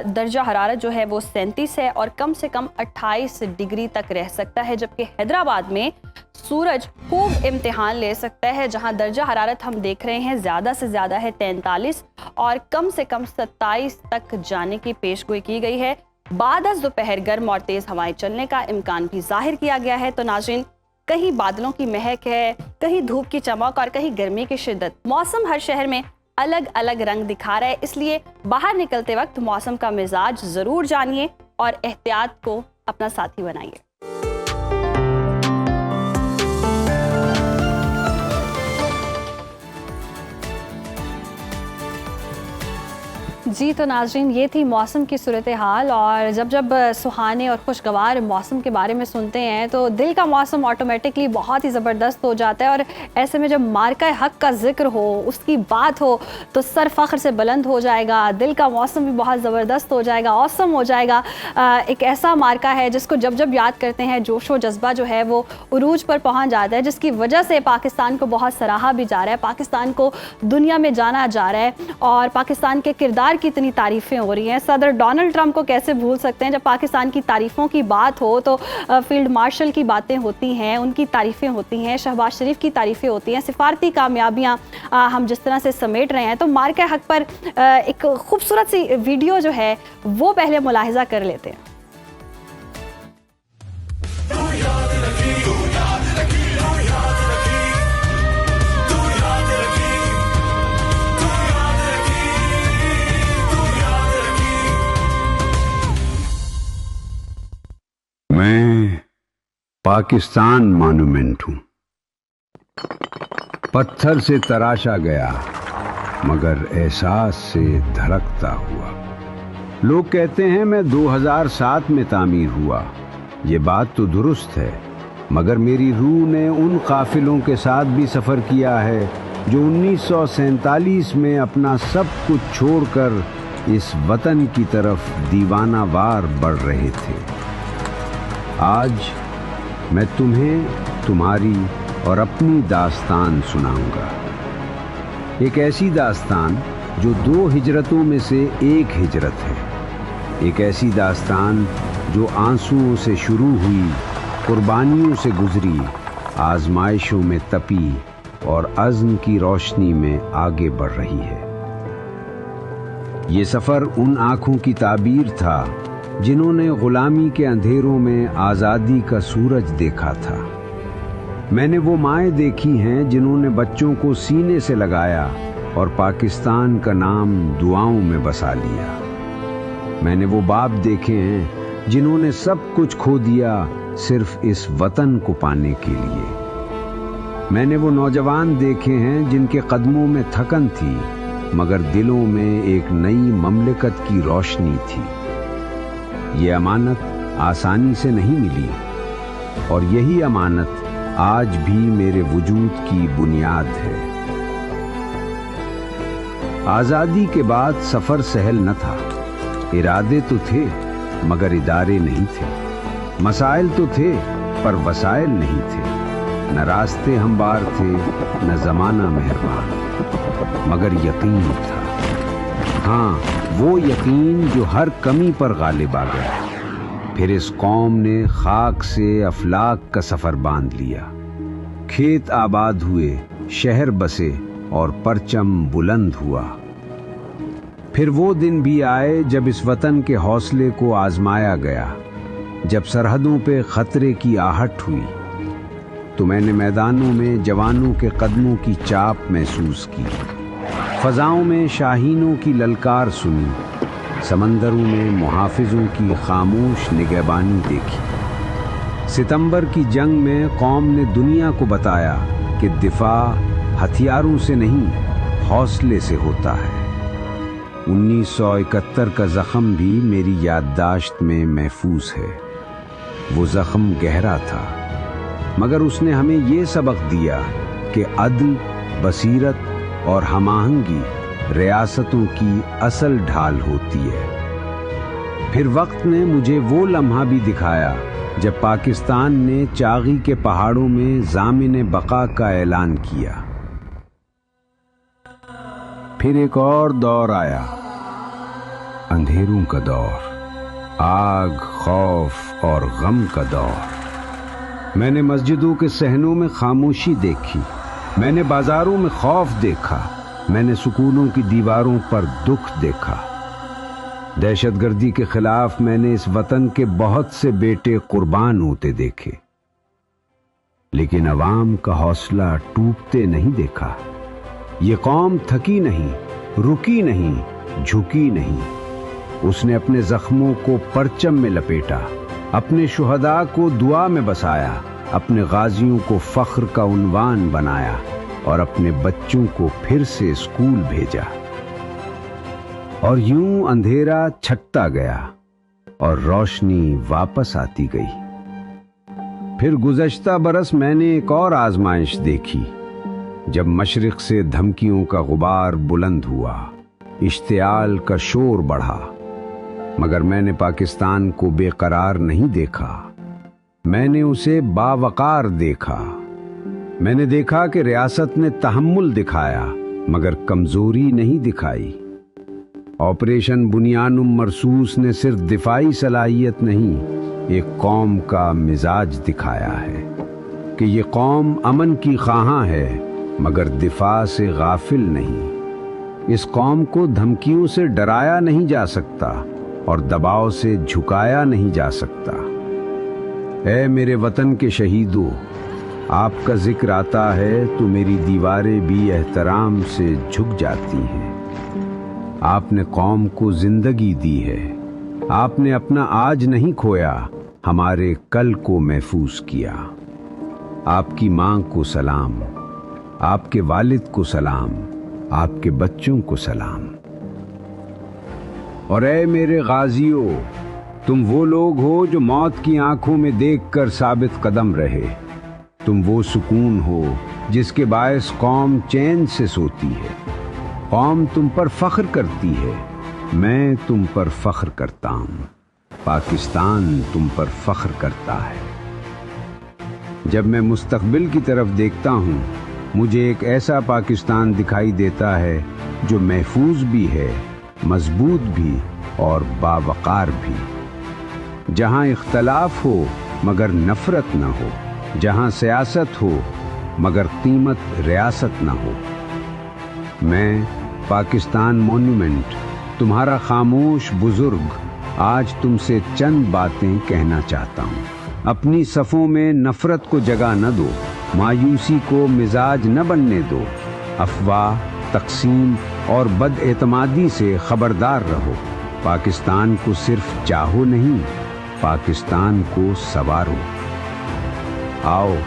दर्जा हरारत जो है वो 37 है और कम से कम 28 डिग्री तक रह सकता है, जबकि हैदराबाद में सूरज खूब इम्तिहान ले सकता है, जहां दर्जा हरारत हम देख रहे हैं ज़्यादा से ज़्यादा है 43 और कम से कम 27 तक जाने की पेशगोई की गई है। बाद दोपहर गर्म और तेज़ हवाएं चलने का इम्कान भी जाहिर किया गया है। तो नाज़रीन, कहीं बादलों की महक है, कहीं धूप की चमक और कहीं गर्मी की शिद्दत। मौसम हर शहर में अलग अलग रंग दिखा रहा है, इसलिए बाहर निकलते वक्त मौसम का मिजाज ज़रूर जानिए और एहतियात को अपना साथी बनाइए। जी तो नाज़रीन, ये थी मौसम की सूरत हाल। और जब सुहाने और खुशगवार मौसम के बारे में सुनते हैं तो दिल का मौसम ऑटोमेटिकली बहुत ही ज़बरदस्त हो जाता है। और ऐसे में जब मार्का हक का जिक्र हो, उसकी बात हो, तो सर फ़ख्र से बुलंद हो जाएगा, दिल का मौसम भी बहुत ज़बरदस्त हो जाएगा, औसम हो जाएगा। एक ऐसा मार्का है जिसको जब याद करते हैं जोश व जज्बा जो है वो उरूज पर पहुँच जाता है, जिसकी वजह से पाकिस्तान को बहुत सराहा भी जा रहा है, पाकिस्तान को दुनिया में जाना जा रहा है और पाकिस्तान के किरदार की इतनी तारीफ़ें हो रही हैं। सदर डोनाल्ड ट्रंप को कैसे भूल सकते हैं। जब पाकिस्तान की तारीफ़ों की बात हो तो फील्ड मार्शल की बातें होती हैं, उनकी तारीफ़ें होती हैं, शहबाज शरीफ की तारीफ़ें होती हैं, सिफारती कामयाबियाँ हम जिस तरह से समेट रहे हैं। तो मार्का हक पर एक खूबसूरत सी वीडियो जो है वो पहले मुलाहिजा कर लेते हैं। मैं पाकिस्तान मॉन्यूमेंट हूं, पत्थर से तराशा गया मगर एहसास से धड़कता हुआ। लोग कहते हैं मैं 2007 में तामीर हुआ, ये बात तो दुरुस्त है, मगर मेरी रूह ने उन काफिलों के साथ भी सफर किया है जो 1947 में अपना सब कुछ छोड़कर इस वतन की तरफ दीवाना वार बढ़ रहे थे। आज मैं तुम्हें तुम्हारी और अपनी दास्तान सुनाऊंगा। एक ऐसी दास्तान जो 2 हिजरतों में से एक हिजरत है। एक ऐसी दास्तान जो आंसुओं से शुरू हुई, कुर्बानियों से गुजरी, आजमाइशों में तपी और अज़्म की रोशनी में आगे बढ़ रही है। ये सफ़र उन आँखों की ताबीर था जिन्होंने गुलामी के अंधेरों में आज़ादी का सूरज देखा था। मैंने वो माएँ देखी हैं जिन्होंने बच्चों को सीने से लगाया और पाकिस्तान का नाम दुआओं में बसा लिया। मैंने वो बाप देखे हैं जिन्होंने सब कुछ खो दिया सिर्फ इस वतन को पाने के लिए। मैंने वो नौजवान देखे हैं जिनके कदमों में थकन थी मगर दिलों में एक नई ममलिकत की रोशनी थी। ये अमानत आसानी से नहीं मिली और यही अमानत आज भी मेरे वजूद की बुनियाद है। आजादी के बाद सफर सहल न था। इरादे तो थे मगर इदारे नहीं थे। मसाइल तो थे पर वसाइल नहीं थे। न रास्ते हमवार थे न जमाना मेहरबान, मगर यकीन था। हाँ, वो यकीन जो हर कमी पर गालिब आ गया। फिर इस कौम ने खाक से अफलाक का सफर बांध लिया। खेत आबाद हुए, शहर बसे और परचम बुलंद हुआ। फिर वो दिन भी आए जब इस वतन के हौसले को आजमाया गया, जब सरहदों पे खतरे की आहट हुई। तो मैंने मैदानों में जवानों के कदमों की चाप महसूस की, फजाओं में शाहीनों की ललकार सुनी, समंदरों में मुहाफिजों की खामोश निगहबानी देखी। सितंबर की जंग में कौम ने दुनिया को बताया कि दिफा हथियारों से नहीं हौसले से होता है। 1971 का जख्म भी मेरी याददाश्त में महफूज है। वो जख्म गहरा था मगर उसने हमें ये सबक दिया कि अदल, बसीरत और हमाहंगी रियासतों की असल ढाल होती है। फिर वक्त ने मुझे वो लम्हा भी दिखाया जब पाकिस्तान ने चागी के पहाड़ों में ज़ामिन बका का ऐलान किया। फिर एक और दौर आया, अंधेरों का दौर, आग, खौफ और गम का दौर। मैंने मस्जिदों के सहनों में खामोशी देखी, मैंने बाजारों में खौफ देखा, मैंने सुकूनों की दीवारों पर दुख देखा। दहशतगर्दी के खिलाफ मैंने इस वतन के बहुत से बेटे कुर्बान होते देखे, लेकिन अवाम का हौसला टूटते नहीं देखा। ये कौम थकी नहीं, रुकी नहीं, झुकी नहीं। उसने अपने जख्मों को परचम में लपेटा, अपने शुहदा को दुआ में बसाया, अपने गाजियों को फख्र का उन्वान बनाया और अपने बच्चों को फिर से स्कूल भेजा। और यूं अंधेरा छटता गया और रोशनी वापस आती गई। फिर गुज़श्ता बरस मैंने एक और आजमाइश देखी, जब मशरिक से धमकियों का गुबार बुलंद हुआ, इश्तियाल का शोर बढ़ा, मगर मैंने पाकिस्तान को बेकरार नहीं देखा, मैंने उसे बावकार देखा। मैंने देखा कि रियासत ने तहम्मुल दिखाया मगर कमजोरी नहीं दिखाई। ऑपरेशन बुनियानुम मरसूस ने सिर्फ दिफाई सलाहियत नहीं, एक कौम का मिजाज दिखाया है कि ये कौम अमन की ख्वाहां है मगर दिफा से गाफिल नहीं। इस कौम को धमकियों से डराया नहीं जा सकता और दबाव से झुकाया नहीं जा सकता। ऐ मेरे वतन के शहीदों, आपका जिक्र आता है तो मेरी दीवारें भी एहतराम से झुक जाती हैं। आपने कौम को जिंदगी दी है, आपने अपना आज नहीं खोया, हमारे कल को महफूज किया। आपकी मां को सलाम, आपके वालिद को सलाम, आपके बच्चों को सलाम। और ऐ मेरे गाजियों, तुम वो लोग हो जो मौत की आंखों में देखकर साबित कदम रहे। तुम वो सुकून हो जिसके बायस कौम चैन से सोती है। कौम तुम पर फख्र करती है, मैं तुम पर फख्र करता हूँ, पाकिस्तान तुम पर फख्र करता है। जब मैं मुस्तकबिल की तरफ देखता हूँ, मुझे एक ऐसा पाकिस्तान दिखाई देता है जो महफूज भी है, मजबूत भी और बावकार भी। जहाँ इख्तलाफ हो मगर नफरत न हो, जहाँ सियासत हो मगर कीमत रियासत न हो। मैं पाकिस्तान मॉन्यूमेंट, तुम्हारा खामोश बुजुर्ग, आज तुमसे चंद बातें कहना चाहता हूँ। अपनी सफ़ों में नफरत को जगह न दो, मायूसी को मिजाज न बनने दो। अफवाह, तकसीम और बदएतमादी से खबरदार रहो। पाकिस्तान को सिर्फ चाहो नहीं, पाकिस्तान को सवारो। आओ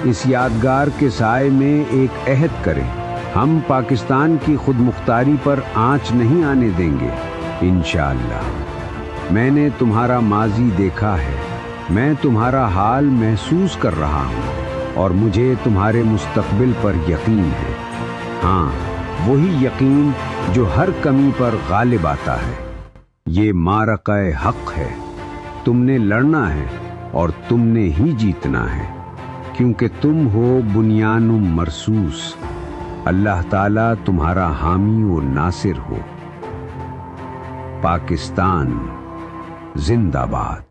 इस यादगार के साए में एक अहद करें, हम पाकिस्तान की खुद मुख्तारी पर आंच नहीं आने देंगे इंशाअल्लाह। मैंने तुम्हारा माजी देखा है, मैं तुम्हारा हाल महसूस कर रहा हूँ और मुझे तुम्हारे मुस्तकबिल पर यकीन है। हाँ, वही यकीन जो हर कमी पर गालिब आता है। ये मारक़े हक़ है, तुमने लड़ना है और तुमने ही जीतना है, क्योंकि तुम हो बुनियानुम मरसूस। अल्लाह ताला तुम्हारा हामी और नासिर हो। पाकिस्तान जिंदाबाद।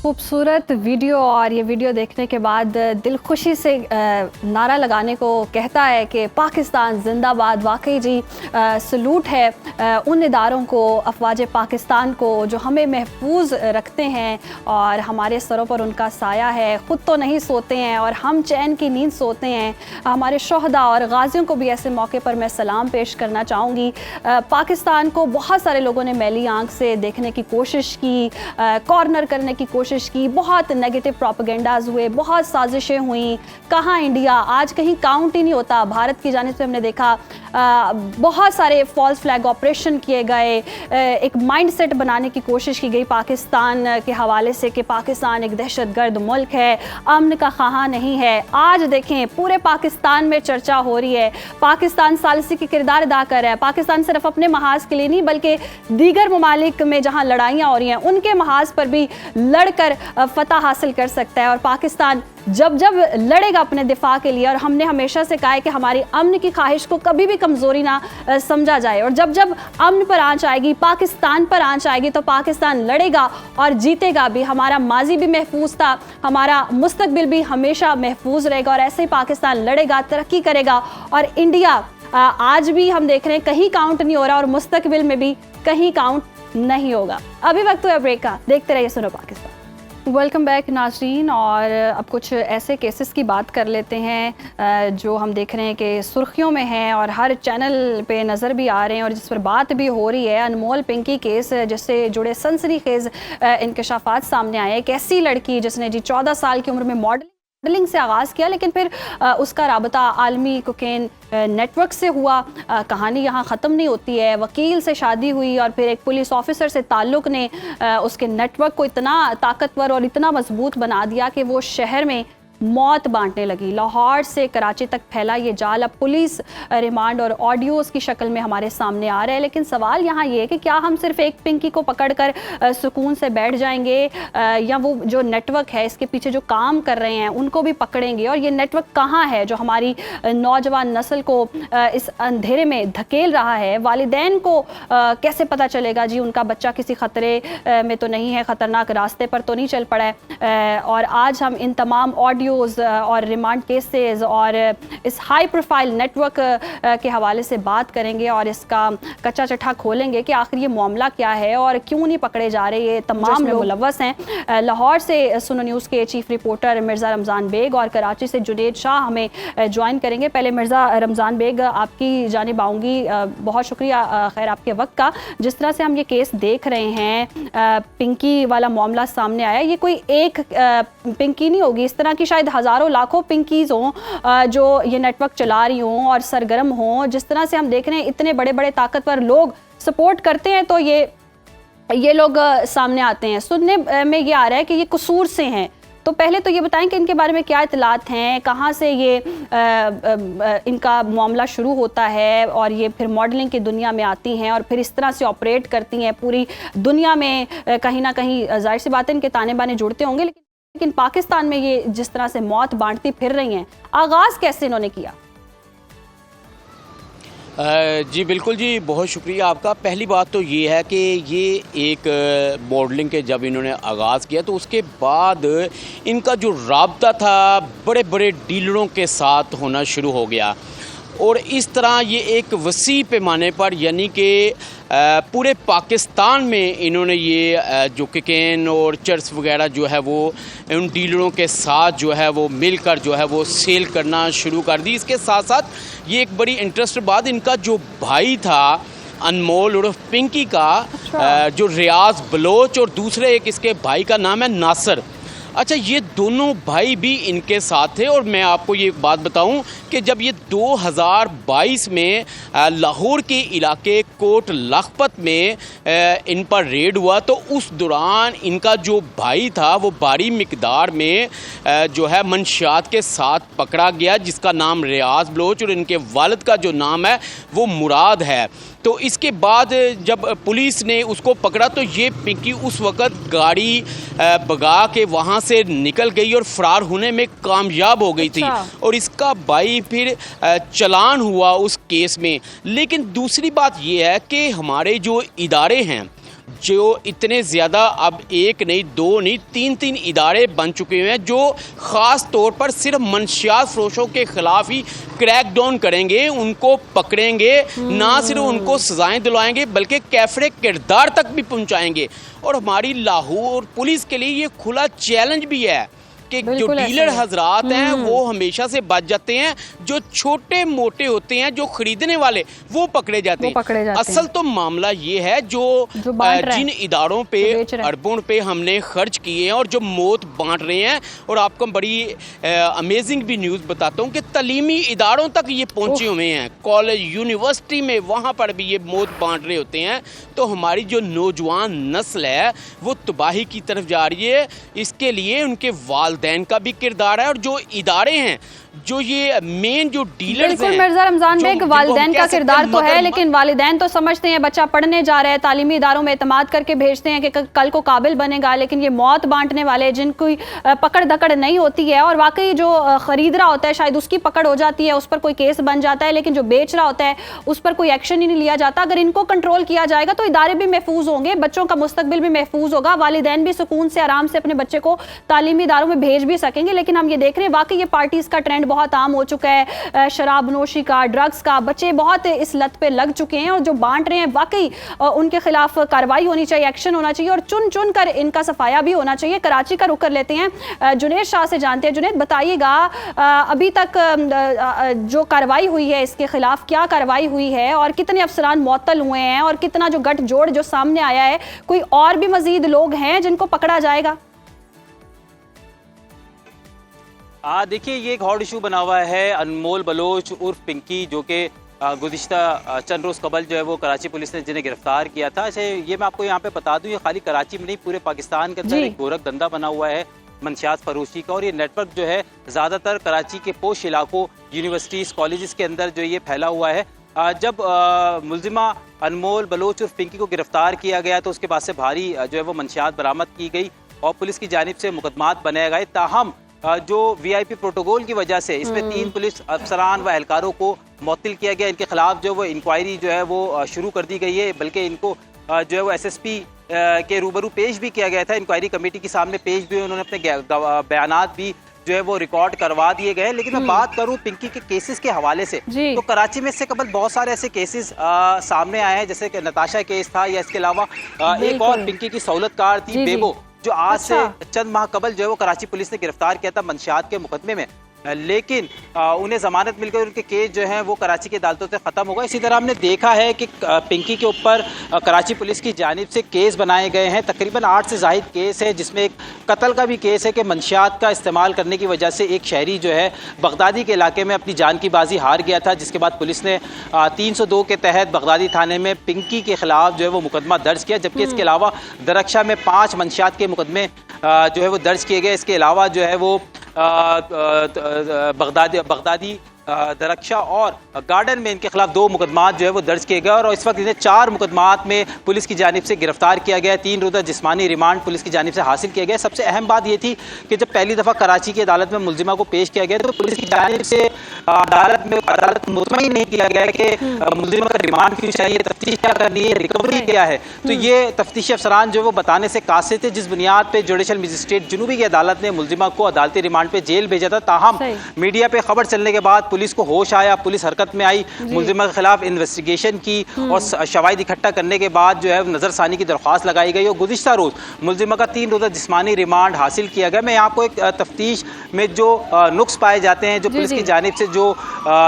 खूबसूरत वीडियो, और ये वीडियो देखने के बाद दिल खुशी से नारा लगाने को कहता है कि पाकिस्तान जिंदाबाद। वाकई जी सलूट है उन इदारों को, अफवाज पाकिस्तान को, जो हमें महफूज रखते हैं और हमारे सरों पर उनका साया है। ख़ुद तो नहीं सोते हैं और हम चैन की नींद सोते हैं। हमारे शोहदा और गाजियों को भी ऐसे मौके पर मैं सलाम पेश करना चाहूँगी। पाकिस्तान को बहुत सारे लोगों ने मैली आंख से देखने की कोशिश की, कॉर्नर करने की कोशिश की, बहुत नेगेटिव प्रोपेगेंडाज हुए, बहुत साजिशें हुई। कहाँ इंडिया, आज कहीं काउंट ही नहीं होता। भारत की जानिब से हमने देखा बहुत सारे फॉल्स फ्लैग ऑपरेशन किए गए, एक माइंडसेट बनाने की कोशिश की गई पाकिस्तान के हवाले से कि पाकिस्तान एक दहशतगर्द मुल्क है, अमन का ख़्वाह नहीं है। आज देखें पूरे पाकिस्तान में चर्चा हो रही है, पाकिस्तान सालसी की किरदार अदा कर रहा है। पाकिस्तान सिर्फ अपने महाज के लिए नहीं बल्कि दीगर ममालिक में जहाँ लड़ाइयाँ हो रही हैं उनके महाज पर भी लड़कर फतह हासिल कर सकता है। और पाकिस्तान जब जब लड़ेगा अपने दिफा के लिए, और हमने हमेशा से कहा है कि हमारी अमन की ख्वाहिश को कभी भी कमज़ोरी ना समझा जाए, और जब जब अमन पर आंच आएगी, पाकिस्तान पर आंच आएगी, तो पाकिस्तान लड़ेगा और जीतेगा भी। हमारा माजी भी महफूज था, हमारा मुस्तकबिल भी हमेशा महफूज रहेगा, और ऐसे ही पाकिस्तान लड़ेगा, तरक्की करेगा। और इंडिया आज भी हम देख रहे हैं कहीं काउंट नहीं हो रहा, और मुस्तकबिल में भी कहीं काउंट नहीं होगा। अभी वक्त हुआ ब्रेक का, देखते रहिए सुनो पाकिस्तान। वेलकम बैक नाज़रीन। और अब कुछ ऐसे केसेस की बात कर लेते हैं जो हम देख रहे हैं कि सुर्खियों में हैं और हर चैनल पे नज़र भी आ रहे हैं और जिस पर बात भी हो रही है। अनमोल पिंकी केस जिससे जुड़े सनसनीखेज इंकशाफात सामने आए। एक ऐसी लड़की जिसने जी 14 साल की उम्र में मॉडलिंग से आगाज़ किया, लेकिन फिर उसका राबता आलमी कोकेन नेटवर्क से हुआ। कहानी यहाँ ख़त्म नहीं होती है। वकील से शादी हुई और फिर एक पुलिस ऑफिसर से ताल्लुक़ ने उसके नेटवर्क को इतना ताकतवर और इतना मजबूत बना दिया कि वो शहर में मौत बांटने लगी। लाहौर से कराची तक फैला ये जाल अब पुलिस रिमांड और ऑडियोज़ की शक्ल में हमारे सामने आ रहा है। लेकिन सवाल यहाँ ये है कि क्या हम सिर्फ एक पिंकी को पकड़कर सुकून से बैठ जाएंगे या वो जो नेटवर्क है इसके पीछे जो काम कर रहे हैं उनको भी पकड़ेंगे? और ये नेटवर्क कहाँ है जो हमारी नौजवान नस्ल को इस अंधेरे में धकेल रहा है? वालिदैन को कैसे पता चलेगा जी उनका बच्चा किसी ख़तरे में तो नहीं है, ख़तरनाक रास्ते पर तो नहीं चल पड़ा है? और आज हम इन तमाम ऑडियोज़ और रिमांड केसेस और इस हाई प्रोफाइल नेटवर्क के हवाले से बात करेंगे और इसका कच्चा चट्टा खोलेंगे कि आखिर ये मामला क्या है और क्यों नहीं पकड़े जा रहे ये तमाम लोग मुलव्वस हैं। लाहौर से सुनो न्यूज़ के चीफ रिपोर्टर मिर्ज़ा रमज़ान बेग और कराची से जुनेद शाह हमें ज्वाइन करेंगे। पहले मिर्ज़ा रमज़ान बेग आपकी जानिब आऊँगी। बहुत शुक्रिया खैर आपके वक्त का। जिस तरह से हम ये केस देख रहे हैं, पिंकी वाला मामला सामने आया, ये कोई एक पिंकी नहीं होगी, इस तरह की शायद हज़ारों लाखों पिंकीज़ हों जो ये नेटवर्क चला रही हों और सरगर्म हों। जिस तरह से हम देख रहे हैं इतने बड़े बड़े ताकतवर लोग सपोर्ट करते हैं तो ये लोग सामने आते हैं। सुनने में ये आ रहा है कि ये कसूर से हैं। तो पहले तो ये बताएं कि इनके बारे में क्या इतलात हैं, कहाँ से ये इनका मामला शुरू होता है और ये फिर मॉडलिंग की दुनिया में आती हैं और फिर इस तरह से ऑपरेट करती हैं पूरी दुनिया में। कहीं ना कहीं जाहिर सी बात है इनके ताने बाने जुड़ते होंगे, लेकिन पाकिस्तान में ये जिस तरह से मौत बांटती फिर रही हैं, आगाज़ कैसे इन्होंने किया? जी बिल्कुल जी, बहुत शुक्रिया आपका। पहली बात तो ये है कि ये एक मॉडलिंग के जब इन्होंने आगाज़ किया तो उसके बाद इनका जो राब्ता था बड़े बड़े डीलरों के साथ होना शुरू हो गया और इस तरह ये एक वसी पैमाने पर यानी कि पूरे पाकिस्तान में इन्होंने ये जो कोकेन और चर्स वगैरह जो है वो उन डीलरों के साथ जो है वो मिलकर जो है वो सेल करना शुरू कर दी। इसके साथ साथ ये एक बड़ी इंटरेस्ट बात, इनका जो भाई था अनमोल उर्फ पिंकी का जो रियाज बलोच और दूसरे एक इसके भाई का नाम है नासिर। अच्छा, ये दोनों भाई भी इनके साथ थे और मैं आपको ये बात बताऊं कि जब ये 2022 में लाहौर के इलाके कोट लखपत में इन पर रेड हुआ तो उस दौरान इनका जो भाई था वो भारी मिकदार में जो है मंशियात के साथ पकड़ा गया, जिसका नाम रियाज बलोच और इनके वालिद का जो नाम है वो मुराद है। तो इसके बाद जब पुलिस ने उसको पकड़ा तो ये पिंकी उस वक़्त गाड़ी भगा के वहाँ से निकल गई और फ़रार होने में कामयाब हो गई थी और इसका भाई फिर चलान हुआ उस केस में। लेकिन दूसरी बात ये है कि हमारे जो इदारे हैं जो इतने ज़्यादा, अब एक नहीं दो नहीं तीन इदारे बन चुके हैं जो ख़ास तौर पर सिर्फ मंशियात फरोशों के ख़िलाफ़ ही क्रैक डाउन करेंगे, उनको पकड़ेंगे, ना सिर्फ उनको सज़ाएं दिलवाएंगे बल्कि कैफरे किरदार तक भी पहुंचाएंगे। और हमारी लाहौर पुलिस के लिए ये खुला चैलेंज भी है कि जो डीलर हजरात हैं वो हमेशा से बच जाते हैं, जो छोटे मोटे होते हैं जो खरीदने वाले वो पकड़े जाते हैं। असल तो मामला ये है जो जिन इदारों पे अरबों पे हमने खर्च किए हैं और जो मौत बांट रहे हैं। और आपको बड़ी अमेजिंग भी न्यूज़ बताता हूँ कि तलीमी इदारों तक ये पहुँचे हुए हैं, कॉलेज यूनिवर्सिटी में, वहाँ पर भी ये मौत बांट रहे होते हैं। तो हमारी जो नौजवान नस्ल है वो तबाही की तरफ जा रही है। इसके लिए उनके वालिदैन का भी किरदार है और जो इदारे हैं जो ये मेन जो डीलर्स हैं। मिर्ज़ा रमज़ान बेग, वालिदैन का किरदार तो है, लेकिन वालिदैन तो समझते हैं बच्चा पढ़ने जा रहा है, तालीमी इदारों में एतमाद करके भेजते हैं कि कल को काबिल बनेगा। लेकिन ये मौत बांटने वाले जिनकी पकड़ दकड़ नहीं होती है और वाकई जो ख़रीद रहा होता है शायद उसकी पकड़ हो जाती है, उस पर कोई केस बन जाता है, लेकिन जो बेच रहा होता है उस पर कोई एक्शन ही नहीं लिया जाता। अगर इनको कंट्रोल किया जाएगा तो इदारे भी महफूज होंगे, बच्चों का मुस्तकबिल भी महफूज होगा, वालिदैन भी सुकून से आराम से अपने बच्चे को तालीमी इदारों में भेज भी सकेंगे। लेकिन हम ये देख रहे हैं वाकई ये पार्टीज़ का ट्रेंड ट्रेंड बहुत आम हो चुका है शराब नोशी का, ड्रग्स का। बच्चे बहुत इस लत पे लग चुके हैं और जो बांट रहे हैं वाकई उनके खिलाफ कार्रवाई होनी चाहिए, एक्शन होना चाहिए और चुन चुन कर इनका सफाया भी होना चाहिए। कराची का रुख कर लेते हैं, जुनेद शाह से जानते हैं। जुनेद, बताइएगा अभी तक जो कार्रवाई हुई है इसके खिलाफ, क्या कार्रवाई हुई है और कितने अफसरान मुअत्तल हुए हैं और कितना जो गठजोड़ जो सामने आया है, कोई और भी मजीद लोग हैं जिनको पकड़ा जाएगा? देखिए, ये एक हॉट इशू बना हुआ है। अनमोल बलोच उर्फ पिंकी, जो कि गुज़िश्ता चंद रोज़ कबल जो है वो कराची पुलिस ने जिन्हें गिरफ्तार किया था। अच्छा, ये मैं आपको यहाँ पे बता दूँ, ये खाली कराची में नहीं, पूरे पाकिस्तान के अंदर एक गोरख धंधा बना हुआ है मंशियात फरोशी का। और ये नेटवर्क जो है ज़्यादातर कराची के पोश इलाकों, यूनिवर्सिटीज़, कॉलेजेस के अंदर जो ये फैला हुआ है। जब मुलजिमा अनमोल बलोच उर्फ पिंकी को गिरफ्तार किया गया तो उसके पास से भारी जो है वो मंशियात बरामद की गई और पुलिस की जानिब से मुकदमात बनाए गए। ताहम जो VIP प्रोटोकॉल की वजह से इसमें 3 पुलिस अफसरान व एहलकारों को मुअत्तल किया गया। इनके खिलाफ जो वो इंक्वायरी जो है वो शुरू कर दी गई है, बल्कि इनको जो है वो SSP के रूबरू पेश भी किया गया था, इंक्वायरी कमेटी के सामने पेश भी, उन्होंने अपने बयानात भी जो है वो रिकॉर्ड करवा दिए गए। लेकिन मैं बात करूं पिंकी के केसेस के हवाले से, तो कराची में इससे कबल बहुत सारे ऐसे केसेस सामने आए हैं, जैसे कि नताशा केस था, या इसके अलावा एक और पिंकी की सहूलतकार थी बेबो, जो आज से चंद माह कबल जो है वो कराची पुलिस ने गिरफ्तार किया था मंशियात के मुकदमे में। लेकिन उन्हें जमानत मिलकर उनके केस जो हैं वो कराची की अदालतों से ख़त्म हो गए। इसी तरह हमने देखा है कि पिंकी के ऊपर कराची पुलिस की जानिब से केस बनाए गए हैं, तकरीबन 8 से ज़ायद केस है, जिसमें एक कत्ल का भी केस है कि मंशियात का इस्तेमाल करने की वजह से एक शहरी जो है बगदादी के इलाके में अपनी जान की बाजी हार गया था, जिसके बाद पुलिस ने 302 के तहत बगदादी थाने में पिंकी के खिलाफ जो है वो मुकदमा दर्ज किया। जबकि इसके अलावा दरख्शा में 5 मंशियात के मुकदमे जो है वो दर्ज किए गए। इसके अलावा जो है वो बगदादी दरख्शा और गार्डन में इनके खिलाफ 2 मुकदमात जो है वो दर्ज किए गए और इस वक्त इन्हें 4 मुकदमात में पुलिस की जानिब से गिरफ्तार किया गया। 3 रोज़ा जिस्मानी रिमांड पुलिस की जानिब से हासिल किया गया। सबसे अहम बात ये थी कि जब पहली दफ़ा कराची की अदालत में मुलजिमा को पेश किया गया तो पुलिस की जानिब से अदालत मुतमईन नहीं किया गया कि मुलजिमा का रिमांड क्यों चाहिए, तफ्तीश क्या करनी है, रिकवरी क्या है। तो ये तफ्तीशी अफसरान जो है वो बताने से कासिर थे, जिस बुनियाद पर जुडिशल मजिस्ट्रेट जुनूबी की अदालत ने मुलजिमा को अदालती रिमांड पर जेल भेजा था। ताहम मीडिया पर खबर चलने के बाद पुलिस को होश आया, पुलिस हरकत में आई, मुलजिमा के खिलाफ इन्वेस्टिगेशन की और शवाहिद इकट्ठा करने के बाद जो है नजरसानी की दरख्वास्त लगाई गई और गुज़िश्ता रोज मुलजिमा का 3 रोज़ा जिस्मानी रिमांड हासिल किया गया। मैं यहाँ आपको एक तफ्तीश में जो नुक्स पाए जाते हैं, जो पुलिस की जानिब से जो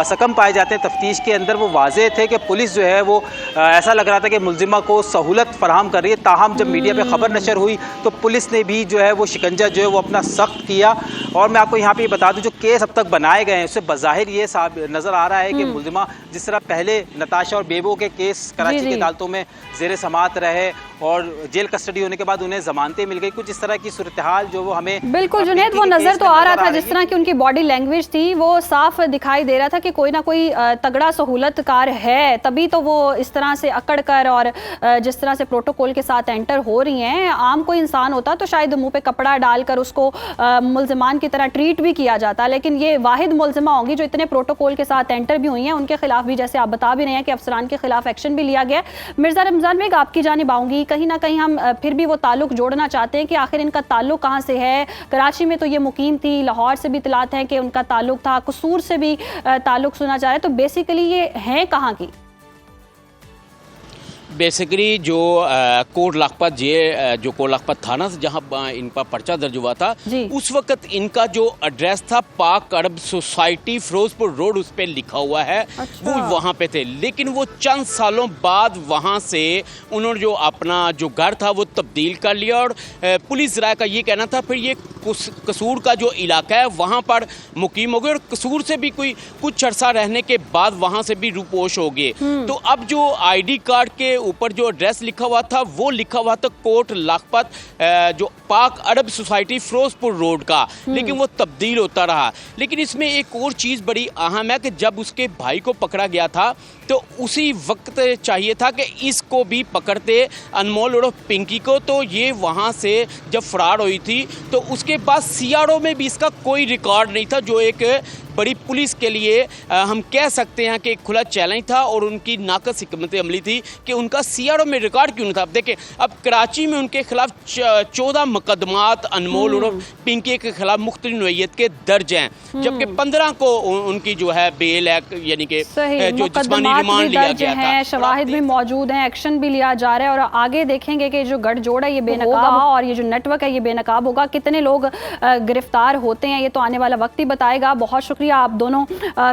सकम पाए जाते हैं तफ्तीश के अंदर, वो वाज़ेह थे कि पुलिस जो है वो ऐसा लग रहा था कि मुलजिमा को सहूलत फराहम कर रही है। ताहम जब मीडिया पर खबर नशर हुई तो पुलिस ने भी जो है वो शिकंजा जो है वो अपना सख्त किया। और मैं आपको यहाँ पे बता दूँ, जो केस अब तक बनाए गए हैं उससे बज़ाहिर ये नजर आ रहा है कि मुलजिमा जिस तरह पहले नताशा और बेबो के केस कराची की अदालतों में ज़ेरे समात रहे और जेल कस्टडी होने के बाद उन्हें जमानतें मिल गई, कुछ इस तरह की सूरत हाल जो वो हमें बिल्कुल जुनैद वो नजर तो आ रहा था। जिस तरह की उनकी बॉडी लैंग्वेज थी वो साफ दिखाई दे रहा था कि कोई ना कोई तगड़ा सहूलतकार है, तभी तो वो इस तरह से अकड़ कर और जिस तरह से प्रोटोकॉल के साथ एंटर हो रही हैं। आम कोई इंसान होता तो शायद मुंह पे कपड़ा डालकर उसको मुलजिमान की तरह ट्रीट भी किया जाता, लेकिन ये वाहिद मुलजिमा होंगी जो इतने प्रोटोकॉल के साथ एंटर भी हुई हैं। उनके खिलाफ भी, जैसे आप बता भी रहे हैं कि अफसरान के खिलाफ एक्शन भी लिया गया। मिर्जा रमजान बेग, आपकी जानिब आऊंगी। कहीं ना कहीं हम फिर भी वो ताल्लुक जोड़ना चाहते हैं कि आखिर इनका ताल्लुक कहाँ से है। कराची में तो ये मुकीम थी, लाहौर से भी इतलात हैं कि उनका ताल्लुक था, कसूर से भी ताल्लुक सुना जा रहा है, तो बेसिकली ये हैं कहाँ की? बेसिकली जो कोट लखपत जो कोट लखपत थाना से जहाँ इन पर पर्चा दर्ज हुआ था, उस वक्त इनका जो एड्रेस था पाक अरब सोसाइटी फिरोजपुर रोड, उस पर लिखा हुआ है। वो वहाँ पे थे, लेकिन वो चंद सालों बाद वहाँ से उन्होंने जो अपना जो घर था वो तब्दील कर लिया और पुलिस राय का ये कहना था फिर ये कसूर का जो इलाका है वहाँ पर मुकीम हो गए और कसूर से भी कोई कुछ अरसा रहने के बाद वहाँ से भी रुपोश हो गए। तो अब जो ID कार्ड के ऊपर जो एड्रेस लिखा हुआ था वो लिखा हुआ था कोट लखपत जो पाक अरब सोसाइटी फिरोजपुर रोड का, लेकिन वो तब्दील होता रहा। लेकिन इसमें एक और चीज़ बड़ी अहम है कि जब उसके भाई को पकड़ा गया था तो उसी वक्त चाहिए था कि इसको भी पकड़ते, अनमोल और पिंकी को। तो ये वहाँ से जब फरार हुई थी तो उसके बाद CRO में भी इसका कोई रिकॉर्ड नहीं था, जो एक बड़ी पुलिस के लिए हम कह सकते हैं कि एक खुला चैलेंज था और उनकी नाकस हिकमत अमली थी कि उनका सीआरओ में रिकॉर्ड क्यों नहीं था। अब देखें, अब कराची में उनके खिलाफ 14 मुकदमात अनमोल और पिंकी के खिलाफ मुख्तलिफ नौइयत के दर्ज हैं, जबकि 15 को उनकी जो है बेल है, यानी कि जो जिस्मानी रिमांड लिया गया था, शवाहिद भी मौजूद हैं, एक्शन भी लिया जा रहा है। और आगे देखेंगे कि जो गठजोड़ है ये बेनकाब और ये जो नेटवर्क है ये बेनकाब होगा, कितने लोग गिरफ्तार होते हैं ये तो आने वाला वक्त ही बताएगा। बहुत शुक्रिया आप दोनों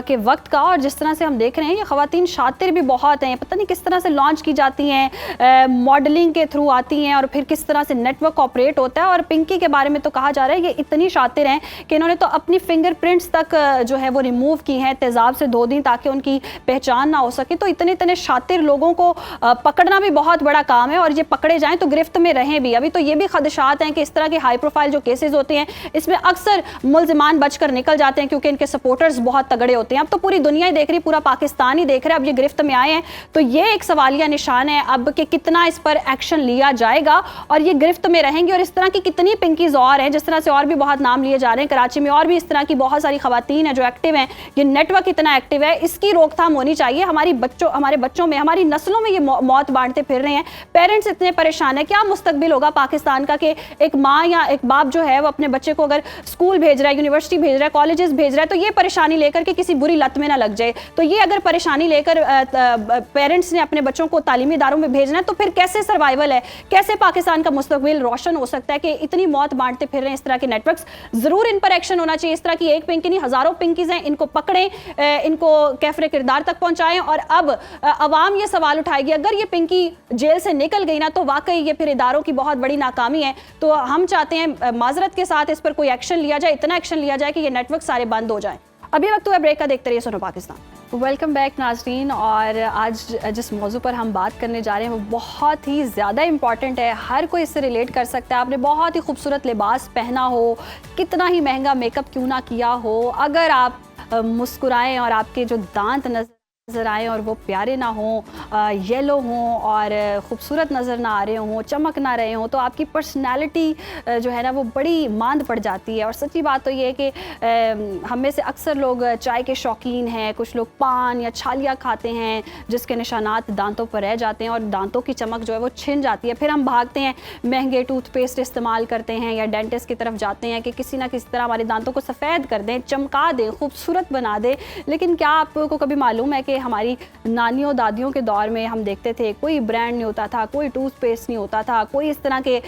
के वक्त का। और जिस तरह से हम देख रहे हैं ये ख़वातीन शातिर भी बहुत हैं, पता नहीं किस तरह से लॉन्च की जाती हैं, मॉडलिंग के थ्रू आती हैं और फिर किस तरह से नेटवर्क ऑपरेट होता है। और पिंकी के बारे में तो कहा जा रहा है ये इतनी शातिर हैं कि इन्होंने तो अपनी फिंगरप्रिंट्स तक जो है वो रिमूव की हैं तेज़ाब से 2 दिन, ताकि उनकी पहचान ना हो सके। तो इतने शातिर लोगों को पकड़ना भी बहुत बड़ा काम है और ये पकड़े जाएं तो गिरफ्त में रहें भी। अभी तो ये भी खदशात हैं कि इस तरह के हाई प्रोफाइल जो केसेस होते हैं इसमें अक्सर मुल्जिमान बचकर निकल जाते हैं क्योंकि इनके सपोर्टर्स बहुत तगड़े होते हैं। अब तो पूरी दुनिया ही देख रही, पूरा पाकिस्तान ही देख रहा है, अब ये गिरफ्त में आए हैं तो ये एक सवालिया निशान है अब कि कितना इस पर एक्शन लिया जाएगा और ये गिरफ्त में रहेंगे। और इस तरह की कितनी पिंकीज और हैं, जिस तरह से और भी बहुत नाम लिए जा रहे हैं, कराची में और भी इस तरह की बहुत सारी खवातीन हैं जो एक्टिव हैं, ये नेटवर्क इतना एक्टिव है, इसकी रोकथाम होनी चाहिए। हमारे बच्चों में, हमारी नस्लों में ये मौत बांटते फिर रहे हैं। पेरेंट्स इतने परेशान है, क्या मुस्तकबिल होगा पाकिस्तान का कि एक माँ या एक बाप जो है वो अपने बच्चे को अगर स्कूल भेज रहा है, यूनिवर्सिटी भेज रहा है, कॉलेजेस भेज रहा है तो ये परेशानी लेकर के किसी बुरी लत में ना लग जाए। तो ये अगर परेशानी लेकर पेरेंट्स ने अपने बच्चों को तालीमी इदारों में भेजना है तो फिर कैसे सर्वाइवल है, कैसे पाकिस्तान का मुस्तकबिल रोशन हो सकता है कि इतनी मौत बांटते फिर रहे हैं इस तरह के नेटवर्क्स। जरूर इन पर एक्शन होना चाहिए। इस तरह की एक पिंकी नहीं, हजारों पिंकीज हैं, इनको पकड़ें, इनको कैफरे किरदार तक पहुंचाएं। और अब अवाम ये सवाल उठाएगी अगर ये पिंकी जेल से निकल गई ना तो वाकई ये फिर इदारों की बहुत बड़ी नाकामी है। तो हम चाहते हैं माजरत के साथ इस पर कोई एक्शन लिया जाए, इतना एक्शन लिया जाए कि ये नेटवर्क सारे बंद हो जाए। अभी वक्त हुआ ब्रेक का, देखते रहिए सुनो पाकिस्तान। वेलकम बैक नाज़रीन। और आज जिस मौजू पर हम बात करने जा रहे हैं वो बहुत ही ज़्यादा इंपॉर्टेंट है, हर कोई इससे रिलेट कर सकता है। आपने बहुत ही खूबसूरत लिबास पहना हो, कितना ही महंगा मेकअप क्यों ना किया हो, अगर आप मुस्कुराएं और आपके जो दांत नज़र आए और वो प्यारे ना हों, येलो हों और ख़ूबसूरत नज़र ना आ रहे हों, चमक ना रहे हों, तो आपकी पर्सनैलिटी जो है ना वो बड़ी मांद पड़ जाती है। और सच्ची बात तो ये है कि हम में से अक्सर लोग चाय के शौकीन हैं, कुछ लोग पान या छालिया खाते हैं जिसके निशानात दांतों पर रह जाते हैं और दांतों की चमक जो है वो छिन जाती है। फिर हम भागते हैं, महंगे टूथपेस्ट इस्तेमाल करते हैं या डेंटिस्ट की तरफ जाते हैं कि किसी ना किसी तरह हमारे दांतों को सफ़ेद कर दें, चमका दें, खूबसूरत बना दें। लेकिन क्या आपको कभी मालूम है कि हमारी नानियों दादियों के दौर में हम देखते थे कोई ब्रांड नहीं होता था, कोई टूथपेस्ट नहीं होता था, कोई इस तरह के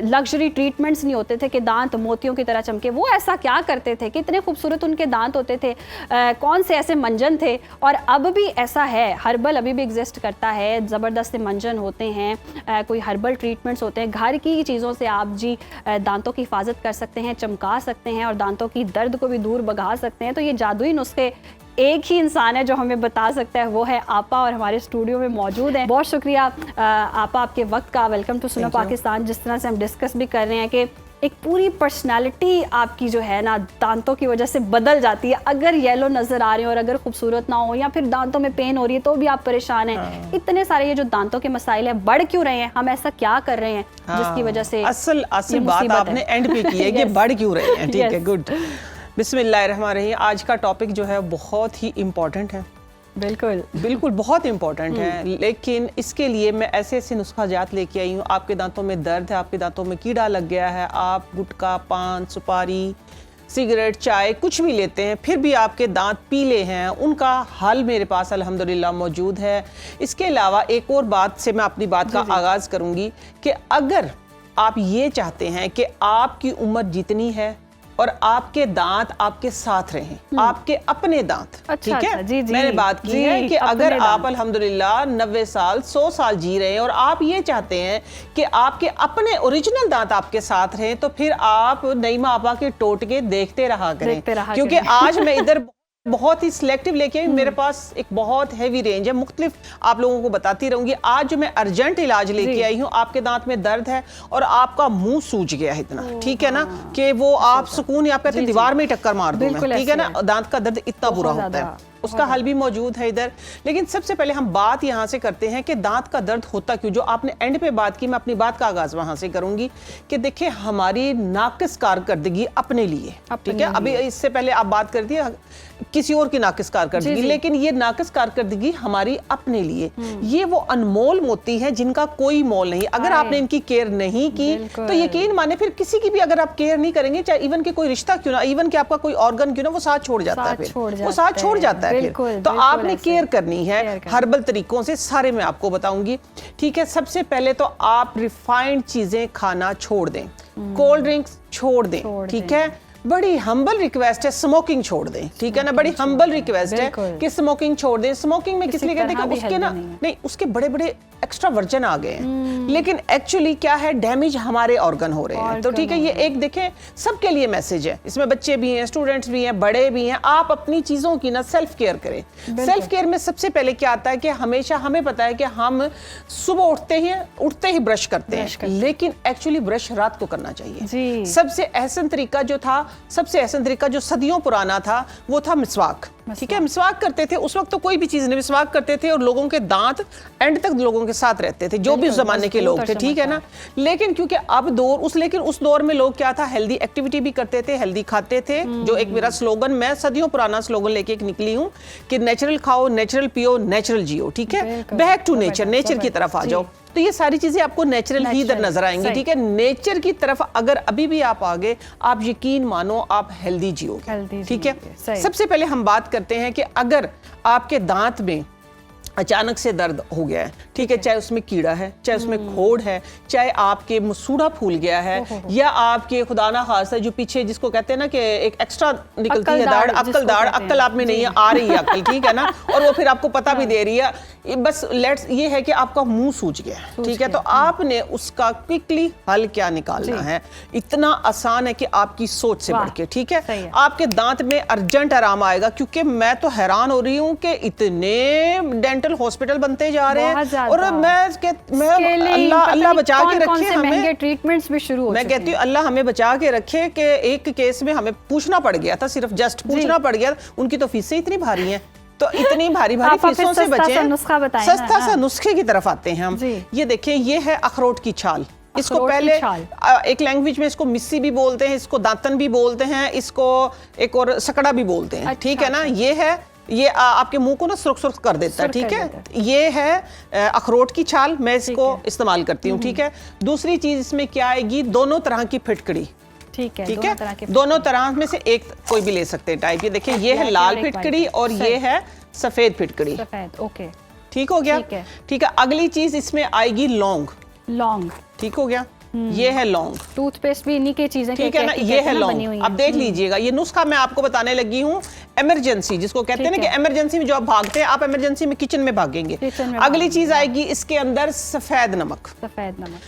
लग्जरी ट्रीटमेंट्स नहीं होते थे कि दांत मोतियों की तरह चमके। वो ऐसा क्या करते थे, कितने खूबसूरत उनके दांत होते थे, कौन से ऐसे मंजन थे। और अब भी ऐसा है, हर्बल अभी भी एग्जिस्ट करता है, ज़बरदस्त मंजन होते हैं, कोई हर्बल ट्रीटमेंट्स होते हैं। घर की चीज़ों से आप जी दांतों की हिफाजत कर सकते हैं, चमका सकते हैं और दांतों की दर्द को भी दूर भगा सकते हैं। तो ये जादुई नुस्खे एक ही इंसान है जो हमें बता सकता है, वो है आपा, और हमारे स्टूडियो में मौजूद हैं। बहुत शुक्रिया आपा आपके वक्त का। वेलकम टू सुनो पाकिस्तान। जिस तरह से हम डिस्कस भी कर रहे हैं कि एक पूरी पर्सनालिटी आपकी जो है ना दांतों की वजह से बदल जाती है, अगर येलो नज़र आ रहे हो और अगर खूबसूरत ना हो या फिर दांतों में पेन हो रही है तो भी आप परेशान हैं। इतने सारे ये जो दांतों के मसाइल हैं बढ़ क्यों रहे हैं, हम ऐसा क्या कर रहे हैं जिसकी वजह से असल बात आपने एंड पे की है कि बढ़ क्यों रहे हैं। ठीक है, गुड। बिस्मिल्लाहिर्रहमानिर्रहीम। आज का टॉपिक जो है बहुत ही इम्पोर्टेंट है, बिल्कुल बहुत इम्पोर्टेंट है। लेकिन इसके लिए मैं ऐसे नुस्खा जात लेके आई हूँ। आपके दांतों में दर्द है, आपके दांतों में कीड़ा लग गया है, आप गुटखा, पान, सुपारी, सिगरेट, चाय कुछ भी लेते हैं फिर भी आपके दांत पीले हैं, उनका हल मेरे पास अल्हम्दुलिल्लाह मौजूद है। इसके अलावा एक और बात से मैं अपनी बात का आगाज़ करूँगी कि अगर आप ये चाहते हैं कि आपकी उम्र जितनी है और आपके दांत आपके साथ रहें, आपके अपने दांत, ठीक है, जी, मैंने बात की है कि अगर आप अल्हम्दुलिल्लाह 90 साल 100 साल जी रहे हैं और आप ये चाहते हैं कि आपके अपने ओरिजिनल दांत आपके साथ रहें, तो फिर आप नईमा आपा के टोटके देखते रहा करें। क्योंकि आज मैं इधर बहुत ही सिलेक्टिव लेके मेरे पास एक बहुत हैवी रेंज है, मुख्तलिफ आप लोगों को बताती रहूंगी। आज जो मैं अर्जेंट इलाज लेके आई हूँ, आपके दांत में दर्द है और आपका मुंह सूज गया है इतना, ठीक है ना, कि वो आप सुकून या आप कहते हैं दीवार में टक्कर मार दूंगा, ठीक है ना, दांत का दर्द इतना बुरा होता है। उसका हल भी मौजूद है इधर। लेकिन सबसे पहले हम बात यहाँ से करते हैं कि दांत का दर्द होता क्यों। जो आपने एंड पे बात की, मैं अपनी बात का आगाज वहां से करूंगी कि देखिए हमारी नाकिस कारकर्दगी अपने लिए, ठीक है, अभी इससे पहले आप बात कर दी किसी और की नाकिस कारकर्दगी, लेकिन ये नाकिस कारकर्दगी हमारी अपने लिए, ये वो अनमोल मोती है जिनका कोई मोल नहीं। अगर आपने इनकी केयर नहीं की तो यकीन माने फिर किसी की भी अगर आप केयर नहीं करेंगे, चाहे इवन के कोई रिश्ता क्यों ना, इवन के आपका कोई ऑर्गन क्यों ना, वो साथ छोड़ जाता है, फिर वो साथ छोड़ जाता है फिर। तो आपने केयर करनी है हर्बल तरीकों से, सारे मैं आपको बताऊंगी, ठीक है। सबसे पहले तो आप रिफाइंड चीजें खाना छोड़ दें, कोल्ड ड्रिंक्स छोड़ दें, ठीक है। बड़ी हम्बल रिक्वेस्ट है, स्मोकिंग छोड़ दें, ठीक है ना। बड़ी हम्बल रिक्वेस्ट है कि स्मोकिंग छोड़ दें। स्मोकिंग में किस लिए कहते हैं कि उसके ना नहीं, उसके बड़े बड़े एक्स्ट्रा वर्जन आ गए हैं, लेकिन एक्चुअली क्या है, डैमेज हमारे ऑर्गन हो रहे हैं। तो ठीक है, ये एक देखें सबके लिए मैसेज है, इसमें बच्चे भी हैं, स्टूडेंट्स भी हैं, बड़े भी हैं। आप अपनी चीजों की ना सेल्फ केयर करें। सेल्फ केयर में सबसे पहले क्या आता है कि हमेशा हमें पता है कि हम सुबह उठते ही ब्रश करते हैं, लेकिन एक्चुअली ब्रश रात को करना चाहिए। सबसे एहसन तरीका जो सदियों पुराना था वो था मिसवाक, ठीक है। मिसवाक करते थे, उस वक्त तो कोई भी चीज नहीं, मिसवाक करते थे और लोगों के दांत एंड तक लोगों के साथ रहते थे, जो भी उस जमाने के लोग थे, ठीक है ना। लेकिन क्योंकि अब लेकिन उस दौर में लोग क्या था, हेल्दी एक्टिविटी भी करते थे, हेल्दी खाते थे। जो एक मेरा स्लोगन, मैं सदियों पुराना स्लोगन लेके निकली हूँ कि नेचुरल खाओ, नेचुरल पियो, नेचुरल जियो, ठीक है। बैक टू नेचर, नेचर की तरफ आ जाओ। तो ये सारी चीजें आपको नेचुरल ही इधर नजर आएंगी, ठीक है। नेचर की तरफ अगर अभी भी आप आगे, आप यकीन मानो आप हेल्दी जियोगे, ठीक है। सबसे पहले हम बात करते हैं कि अगर आपके दांत में अचानक से दर्द हो गया है, ठीक है, चाहे उसमें कीड़ा है, चाहे उसमें खोड़ है, चाहे आपके मसूड़ा फूल गया है, या आपके खुदा ना खास्ता जो पीछे जिसको कहते हैं ना कि एक एक्स्ट्रा निकलती है दाढ़, अक्ल आप में नहीं है, आ रही है अक्ल, ठीक है ना, और वो फिर आपको पता भी दे रही है। बस ये है कि आपका मुंह सूज गया, ठीक है। तो आपने उसका क्विकली हल क्या निकालना है, इतना आसान है कि आपकी सोच से बढ़ के, ठीक है। आपके दांत में अर्जेंट आराम आएगा, क्योंकि मैं तो हैरान हो रही हूँ कि इतने डेंटल हॉस्पिटल बनते जा रहे हैं, और मैं अल्लाह बचा के रखे, हमें ट्रीटमेंट्स भी शुरू हो, मैं कहती हूँ अल्लाह हमें बचा के रखे कि एक केस में हमें पूछना पड़ गया था, सिर्फ जस्ट पूछना पड़ गया, उनकी तो फीसें इतनी भारी हैं, तो इतनी भारी फीसों से बचें, सस्ता सा नुस्खे की तरफ आते हैं हम। ये देखिए, ये है अखरोट की छाल। इसको पहले एक लैंग्वेज में इसको मिस्सी भी बोलते हैं, इसको दातन भी बोलते हैं, इसको एक और सकड़ा भी बोलते हैं, ठीक है ना। ये आपके मुंह को ना सुर्ख कर देता है, ठीक है। ये है अखरोट की छाल, मैं इसको इस्तेमाल करती हूँ, ठीक है। दूसरी चीज इसमें क्या आएगी, दोनों तरह की फिटकड़ी, ठीक है। दोनों तरह में से एक कोई भी ले सकते हैं टाइप। ये देखिए, ये है लाल फिटकड़ी और ये है सफेद फिटकड़ी, ओके, ठीक हो गया, ठीक है। अगली चीज इसमें आएगी लौंग, ठीक हो गया। ये है लौंग, टूथपेस्ट भी इन्हीं की चीजें, ठीक है ना। ये है लौंग। अब देख लीजिएगा, ये नुस्खा मैं आपको बताने लगी हूँ, इमरजेंसी जिसको कहते हैं ना, कि इमरजेंसी में जो आप भागते हैं, आप इमरजेंसी में किचन में भागेंगे। अगली चीज आएगी इसके अंदर सफेद नमक,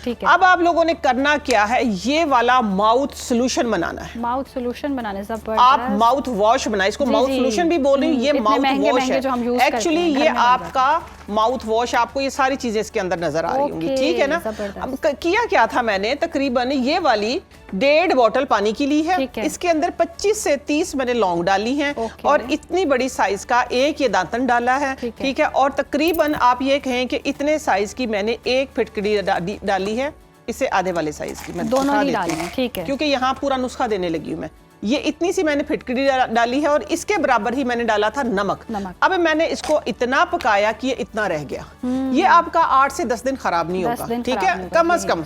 ठीक है। अब आप लोगों ने करना क्या है, ये वाला माउथ सोल्यूशन बनाना है। माउथ सोल्यूशन बनाने से आप माउथ वॉश बनाए, इसको माउथ सोल्यूशन भी बोल रही हूँ, ये माउथ वॉश है एक्चुअली। ये आपका माउथ वॉश, आपको ये सारी चीजें इसके अंदर नजर आ रही होंगी, ठीक है ना। अब किया क्या था मैंने, तकरीबन ये वाली 1.5 बॉटल पानी की ली है, इसके अंदर 25 से 30 मैंने लौंग डाली हैं, और इतनी बड़ी साइज का एक ये दातन डाला है, ठीक है। और तकरीबन आप ये कहें कि इतने साइज की मैंने एक फिटकड़ी डाली है, इसे आधे वाले साइज की मैं दोनों ही डाली हैं, ठीक है, क्योंकि यहाँ पूरा नुस्खा देने लगी हूँ मैं। ये इतनी सी मैंने फिटकड़ी डाली है, और इसके बराबर ही मैंने डाला था नमक। अब मैंने इसको इतना पकाया कि ये इतना रह गया। ये आपका 8 से 10 दिन खराब नहीं होगा, ठीक है, कम अज कम,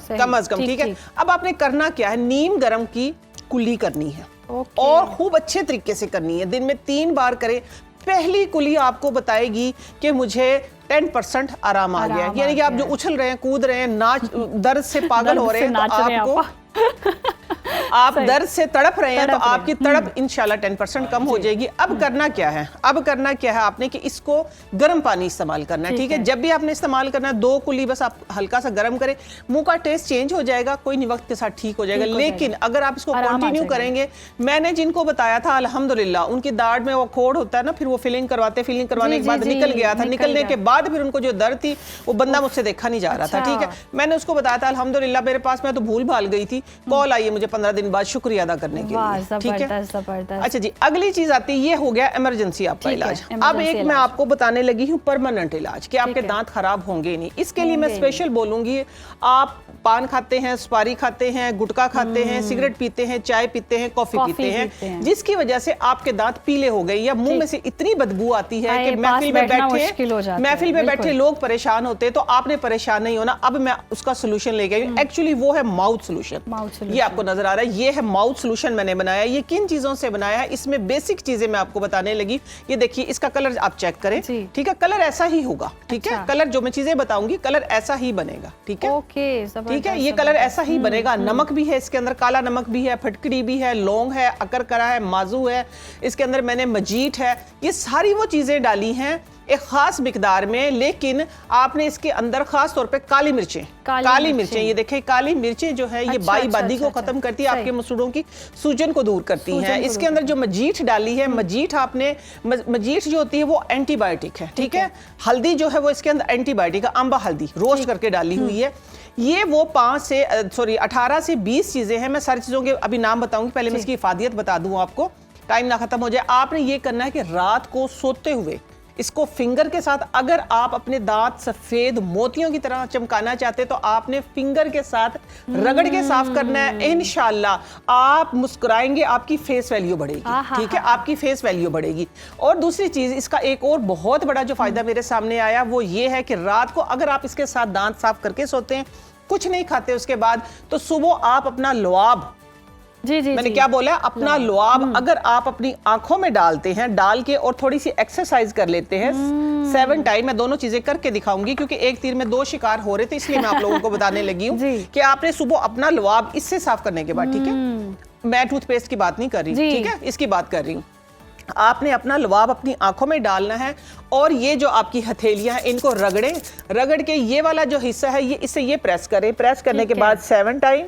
ठीक है। अब आपने करना क्या है, नीम गरम की कुल्ली करनी है, और खूब अच्छे तरीके से करनी है, दिन में 3 बार करें। पहली कुली आपको बताएगी कि मुझे 10% आराम आ गया, यानी कि आप जो उछल रहे हैं, कूद रहे हैं, नाच दर्द से पागल हो रहे हैं, तो आपको आप दर्द से तड़प रहे हैं, तो आपकी तड़प इंशाल्लाह 10% कम हो जाएगी। अब करना क्या है, आपने कि इसको गर्म पानी इस्तेमाल करना है, ठीक है। जब भी आपने इस्तेमाल करना है, 2 कुली बस आप हल्का सा गर्म करें, मुंह का टेस्ट चेंज हो जाएगा, कोई नहीं, वक्त के साथ ठीक हो जाएगा। लेकिन अगर आप इसको कंटिन्यू करेंगे, मैंने जिनको बताया था अल्हम्दुलिल्लाह उनकी दाढ़ में वो खोड़ होता है ना, फिर वो फिलिंग करवाने के बाद निकल गया था, निकलने के बाद फिर उनको जो दर्द थी वो बंदा मुझसे देखा नहीं जा रहा था, ठीक है। मैंने उसको बताया था अल्हम्दुलिल्लाह, मेरे पास मैं तो भूल भाल गई थी, कॉल आई है मुझे 15 दिन बाद शुक्रिया अदा करने के लिए, ठीक है। जबरदस्त। अच्छा जी, अगली चीज आती है, ये हो गया इमरजेंसी आपका इलाज। अब एक मैं आपको बताने लगी हूँ परमानेंट इलाज कि आपके दांत खराब होंगे नहीं। इसके लिए मैं स्पेशल बोलूंगी, आप पान खाते हैं, सुपारी खाते हैं, गुटखा खाते हैं, सिगरेट पीते हैं, चाय पीते हैं, कॉफी पीते हैं, जिसकी वजह से आपके दांत पीले हो गए या मुंह में से इतनी बदबू आती है कि महफिल में बैठे लोग परेशान होते हैं। तो आपने परेशान नहीं होना। अब मैं उसका सोल्यूशन लेके आई हूं। एक्चुअली वो है माउथ सोल्यूशन। ये आपको नजर आ रहा है, ये है माउथ सोल्यूशन मैंने बनाया। ये किन चीजों से बनाया है, इसमें बेसिक चीजें मैं आपको बताने लगी। ये देखिए, इसका कलर आप चेक करें, ठीक है, कलर ऐसा ही होगा, ठीक है, कलर जो मैं चीजें बताऊंगी कलर ऐसा ही बनेगा, ठीक है, ठीक है, ये कलर ऐसा ही बनेगा। नमक भी है इसके अंदर, काला नमक भी है, फटकड़ी भी है, लौंग है, अकरकरा है, माजू है, इसके अंदर मैंने मजीठ है। ये सारी वो चीजें डाली हैं एक खास मिकदार में, लेकिन आपने इसके अंदर खास तौर पे काली मिर्चें, काली मिर्चें, ये देखिए काली मिर्चें जो है ये बादी को खत्म करती है, आपके मसूड़ों की सूजन को दूर करती हैं। इसके अंदर जो मजीठ डाली है, मजीठ आपने, मजीठ जो होती है वो एंटीबायोटिक है, ठीक है। हल्दी जो है वो इसके अंदर एंटीबायोटिक है, अम्बा हल्दी रोस्ट करके डाली हुई है। ये वो 18 से 20 चीजें हैं। मैं सारी चीजों के अभी नाम बताऊंगी, पहले मैं इसकी इफादियत बता दूं आपको, टाइम ना खत्म हो जाए। आपने ये करना है कि रात को सोते हुए इसको फिंगर के साथ, अगर आप अपने दांत सफेद मोतियों की तरह चमकाना चाहते तो आपने फिंगर के साथ रगड़ के साफ करना है। इंशाल्लाह आप मुस्कुराएंगे, आपकी फेस वैल्यू बढ़ेगी, ठीक है, आपकी फेस वैल्यू बढ़ेगी। और दूसरी चीज, इसका एक और बहुत बड़ा जो फायदा मेरे सामने आया वो ये है कि रात को अगर आप इसके साथ दांत साफ करके सोते हैं, कुछ नहीं खाते उसके बाद, तो सुबह आप अपना लुआब, मैंने क्या बोला, अपना लुआब अगर आप अपनी आंखों में डालते हैं, डाल के और थोड़ी सी एक्सरसाइज कर लेते हैं 7 टाइम, मैं दोनों चीजें करके दिखाऊंगी क्योंकि एक तीर में 2 शिकार हो रहे थे, इसलिए मैं आप लोगों को बताने लगी हूँ कि आपने सुबह अपना लुआब इससे साफ करने के बाद, ठीक है, मैं टूथपेस्ट की बात नहीं कर रही, ठीक है, इसकी बात कर रही हूँ। आपने अपना लुआब अपनी आंखों में डालना है और ये जो आपकी हथेलियां हैं इनको रगड़ के ये वाला जो हिस्सा है ये इससे ये प्रेस करें। प्रेस करने के बाद 7 टाइम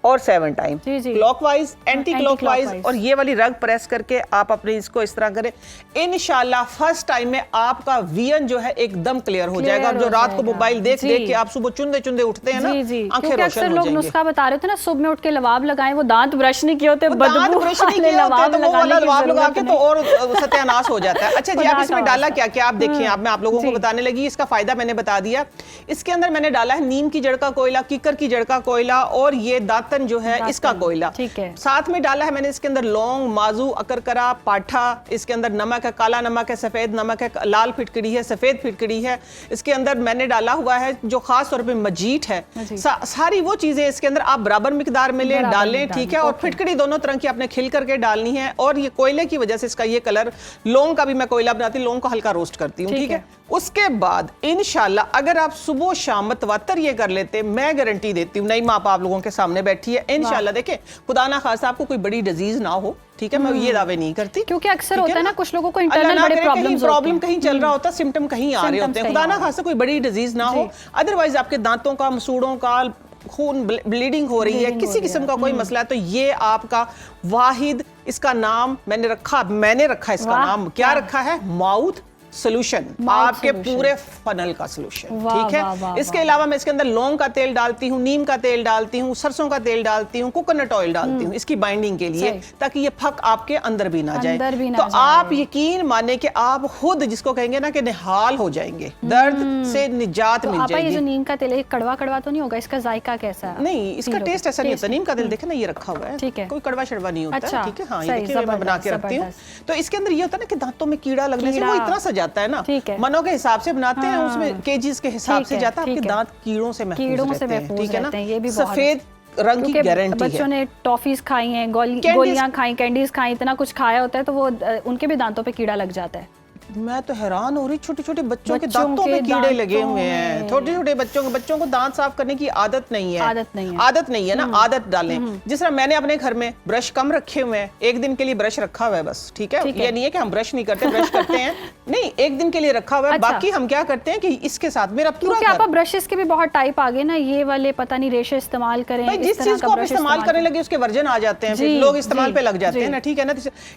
और 7 टाइम क्लॉकवाइज, एंटी क्लॉकवाइज, और ये वाली रग प्रेस करके आप अपने इसको इस तरह करें। इंशाल्लाह फर्स्ट टाइम में आपका विजन जो है एकदम क्लियर हो जाएगा। जो रात को मोबाइल देख के आप सुबह चुंदे उठते हैं ना, आंखें रोशन हो जाएंगी। लोग नुस्खा बता रहे थे ना, सुबह में उठ के लवाब लगाएं, वो दांत ब्रश नहीं किए होते, दांत ब्रश नहीं किए होते तो वो वाला लवाब लगा के तो और सत्यानाश हो जाता है। अच्छा जी, आप इसमें डाला क्या क्या, आप देखिए, मैं आप लोगों को बताने लगी। इसका फायदा मैंने बता दिया। इसके अंदर मैंने डाला है नीम की जड़ का कोयला, कीकर की जड़ का कोयला और ये दातन जो है इसका कोयला, ठीक है। साथ में डाला है मैंने इसके अंदर लौंग, माजू, अकरकरा, पाठा, इसके अंदर नमक है, काला नमक है, सफेद नमक है, लाल फिटकड़ी है, सफेद फिटकड़ी है। इसके अंदर मैंने डाला हुआ है जो खास तौर पे मजीठ है। सारी वो चीजें इसके अंदर आप बराबर मिकदार में ले डालें, ठीक है। और फिटकड़ी दोनों तरह की आपने खिल करके डालनी है। और ये कोयले की वजह से इसका ये कलर, लौंग का भी मैं कोयला बनाती हूँ, लौंग को हल्का रोस्ट करती हूँ, ठीक है। उसके बाद इंशाल्लाह अगर आप सुबह शाम मतवातर ये कर लेते, मैं गारंटी देती हूँ, नई माँ आप लोगों के सामने बैठी है, इंशाल्लाह देखिए खुदा ना खासा आपको कोई बड़ी डिजीज ना हो, ठीक है। मैं ये दावे नहीं करती क्योंकि अक्सर होता है ना कुछ लोगों को इंटरनल बड़े प्रॉब्लम कहीं चल रहा होता है, सिम्टम कहीं आ रहे होते हैं, खुदा ना खासा कोई बड़ी डिजीज ना हो। अदरवाइज आपके दांतों का, मसूड़ों का खून, ब्लीडिंग हो रही है, किसी किस्म का कोई मसला है, तो ये आपका वाहिद, इसका नाम मैंने रखा इसका नाम क्या रखा है, माउथ सोल्यूशन, आपके पूरे फनल का सोल्यूशन, ठीक है। इसके अलावा मैं इसके अंदर लौंग का तेल डालती हूँ, नीम का तेल डालती हूँ, सरसों का तेल डालती हूँ, कोकोनट ऑयल डालती हूँ इसकी बाइंडिंग के लिए, ताकि ये फक आपके अंदर भी ना जाए। तो आप यकीन माने कि आप खुद जिसको कहेंगे ना कि निहाल हो जाएंगे, दर्द से निजात मिल जाएगी। ये जो नीम का तेल है कड़वा कड़वा तो नहीं होगा, इसका जायका कैसा है? नहीं, इसका टेस्ट ऐसा नहीं होता। नीम का तेल देखे ना, ये रखा हुआ है, ठीक है, कोई कड़वा शड़वा नहीं होता, ठीक है। हाँ, ये देखिए मैं बना के रखती हूँ। तो इसके अंदर ये होता है ना कि दांतों में कीड़ा लगने से वो इतना सा जाता है ना, मनों के हिसाब से बनाते हैं, उसमें केजीज के हिसाब से जाता है, आपके दांत कीड़ों से महफूज रहते हैं, ठीक है ना। ये भी सफेद रंग की गारंटी है। बच्चों ने टॉफीज खाई हैं, गोलियां खाई, कैंडीज खाई, इतना कुछ खाया होता है तो वो उनके भी दांतों पे कीड़ा लग जाता है। मैं तो हैरान हो रही, छोटे छोटे बच्चों के दांतों में कीड़े लगे हुए हैं। छोटे छोटे बच्चों को दांत साफ करने की आदत नहीं है, आदत नहीं है ना, आदत डालें। जिस तरह मैंने अपने घर में ब्रश कम रखे हुए हैं, एक दिन के लिए ब्रश रखा हुआ है बस, ठीक है। ये नहीं है कि हम ब्रश नहीं करते, ब्रश करते हैं, नहीं, एक दिन के लिए रखा हुआ है। बाकी हम क्या करते हैं कि इसके साथ मेरा पूरा ब्रशेस के भी बहुत टाइप आ गए ना, ये वाले पता नहीं रेशे इस्तेमाल करें, जिस चीज को आप इस्तेमाल करने लगे उसके वर्जन आ जाते हैं, फिर लोग इस्तेमाल पे लग जाते हैं ना, ठीक है ना।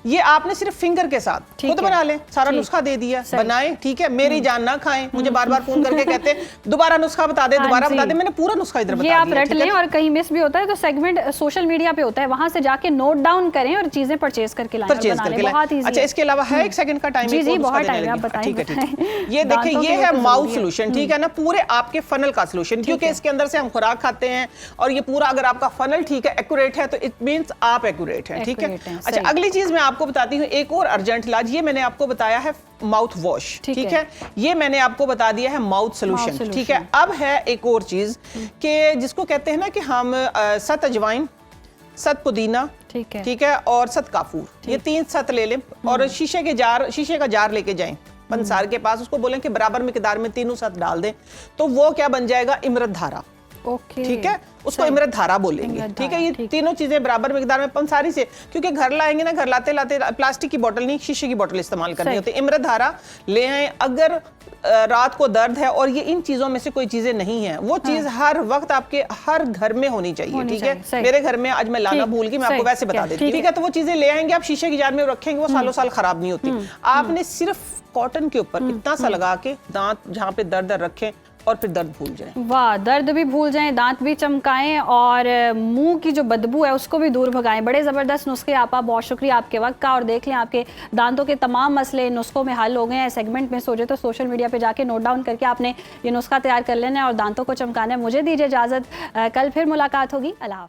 ये आपने सिर्फ फिंगर के साथ खुद बना लें, सारा नुस्खा नुस्खा दे दिया, बनाएं, ठीक है, मेरी जान ना खाएं। मुझे बार बार फोन करके कहते हैं दोबारा नुस्खा बता दे, दोबारा बता दे, मैंने पूरा नुस्खा इधर बता दिया। आप रट लें, और कहीं मिस भी होता है तो सेगमेंट सोशल मीडिया पे होता है, वहां से जाके नोट डाउन करें और चीजें परचेज करके लाएं, बहुत ईजी। अच्छा, इसके अलावा है 1 सेकंड का टाइम? जी बहुत टाइम है, आप बताएं। ठीक है, ये देखिए, ये है माउथ सोल्यूशन, ठीक है ना, पूरे आपके फनल का सोल्यूशन, क्योंकि इसके अंदर से हम खुराक खाते हैं और ये पूरा अगर आपका फनल ठीक है, एक्यूरेट है, तो इट मींस आप एक्यूरेट हैं, ठीक है। अच्छा, अगली चीज मैं आपको बताती हूँ, एक और अर्जेंट इलाज, ये मैंने आपको बताया है माउथ वॉश, ठीक है, ये मैंने आपको बता दिया है माउथ सोल्यूशन, ठीक है। अब है एक और चीज कि जिसको कहते हैं ना कि हम सत अजवाइन, सत पुदीना, ठीक है, और सत काफूर, ये 3 सत ले लें और शीशे का जार लेके जाएं पंसार के पास, उसको बोलें कि बराबर मिकदार में तीनों सत डाल दें, तो वो क्या बन जाएगा, इमरत धारा, ठीक है, उसको इमरत धारा बोलेंगे, ठीक है। ये तीनों चीजें बराबर मिकदार में पंसारी से, क्योंकि घर लाएंगे ना, घर लाते लाते प्लास्टिक की बोतल नहीं, शीशे की बोतल इस्तेमाल करनी होती है। इमरत धारा ले आए। अगर रात को दर्द है और ये इन चीजों में से कोई चीजें नहीं है, वो चीज हर वक्त आपके हर घर में होनी चाहिए, ठीक है। मेरे घर में आज मैं लाना भूल गई, मैं आपको वैसे बता देती हूँ, ठीक है। तो वो चीजें ले आएंगे आप, शीशे की जार में रखेंगे, वो सालों साल खराब नहीं होती। आपने सिर्फ कॉटन के ऊपर इतना सा लगा के दांत जहाँ पे दर्द रखें और फिर दर्द भूल जाएं। वाह, दर्द भी भूल जाएं, दांत भी चमकाएं और मुंह की जो बदबू है उसको भी दूर भगाएं। बड़े ज़बरदस्त नुस्खे आपा, बहुत शुक्रिया आपके वक्त का। और देख लें आपके दांतों के तमाम मसले नुस्खों में हल हो गए हैं। सेगमेंट में सोचे तो सोशल मीडिया पे जाके नोट डाउन करके आपने ये नुस्खा तैयार कर लेना है और दांतों को चमकाना है। मुझे दीजिए इजाज़त, कल फिर मुलाकात होगी। अल्लाह हाफ़िज़।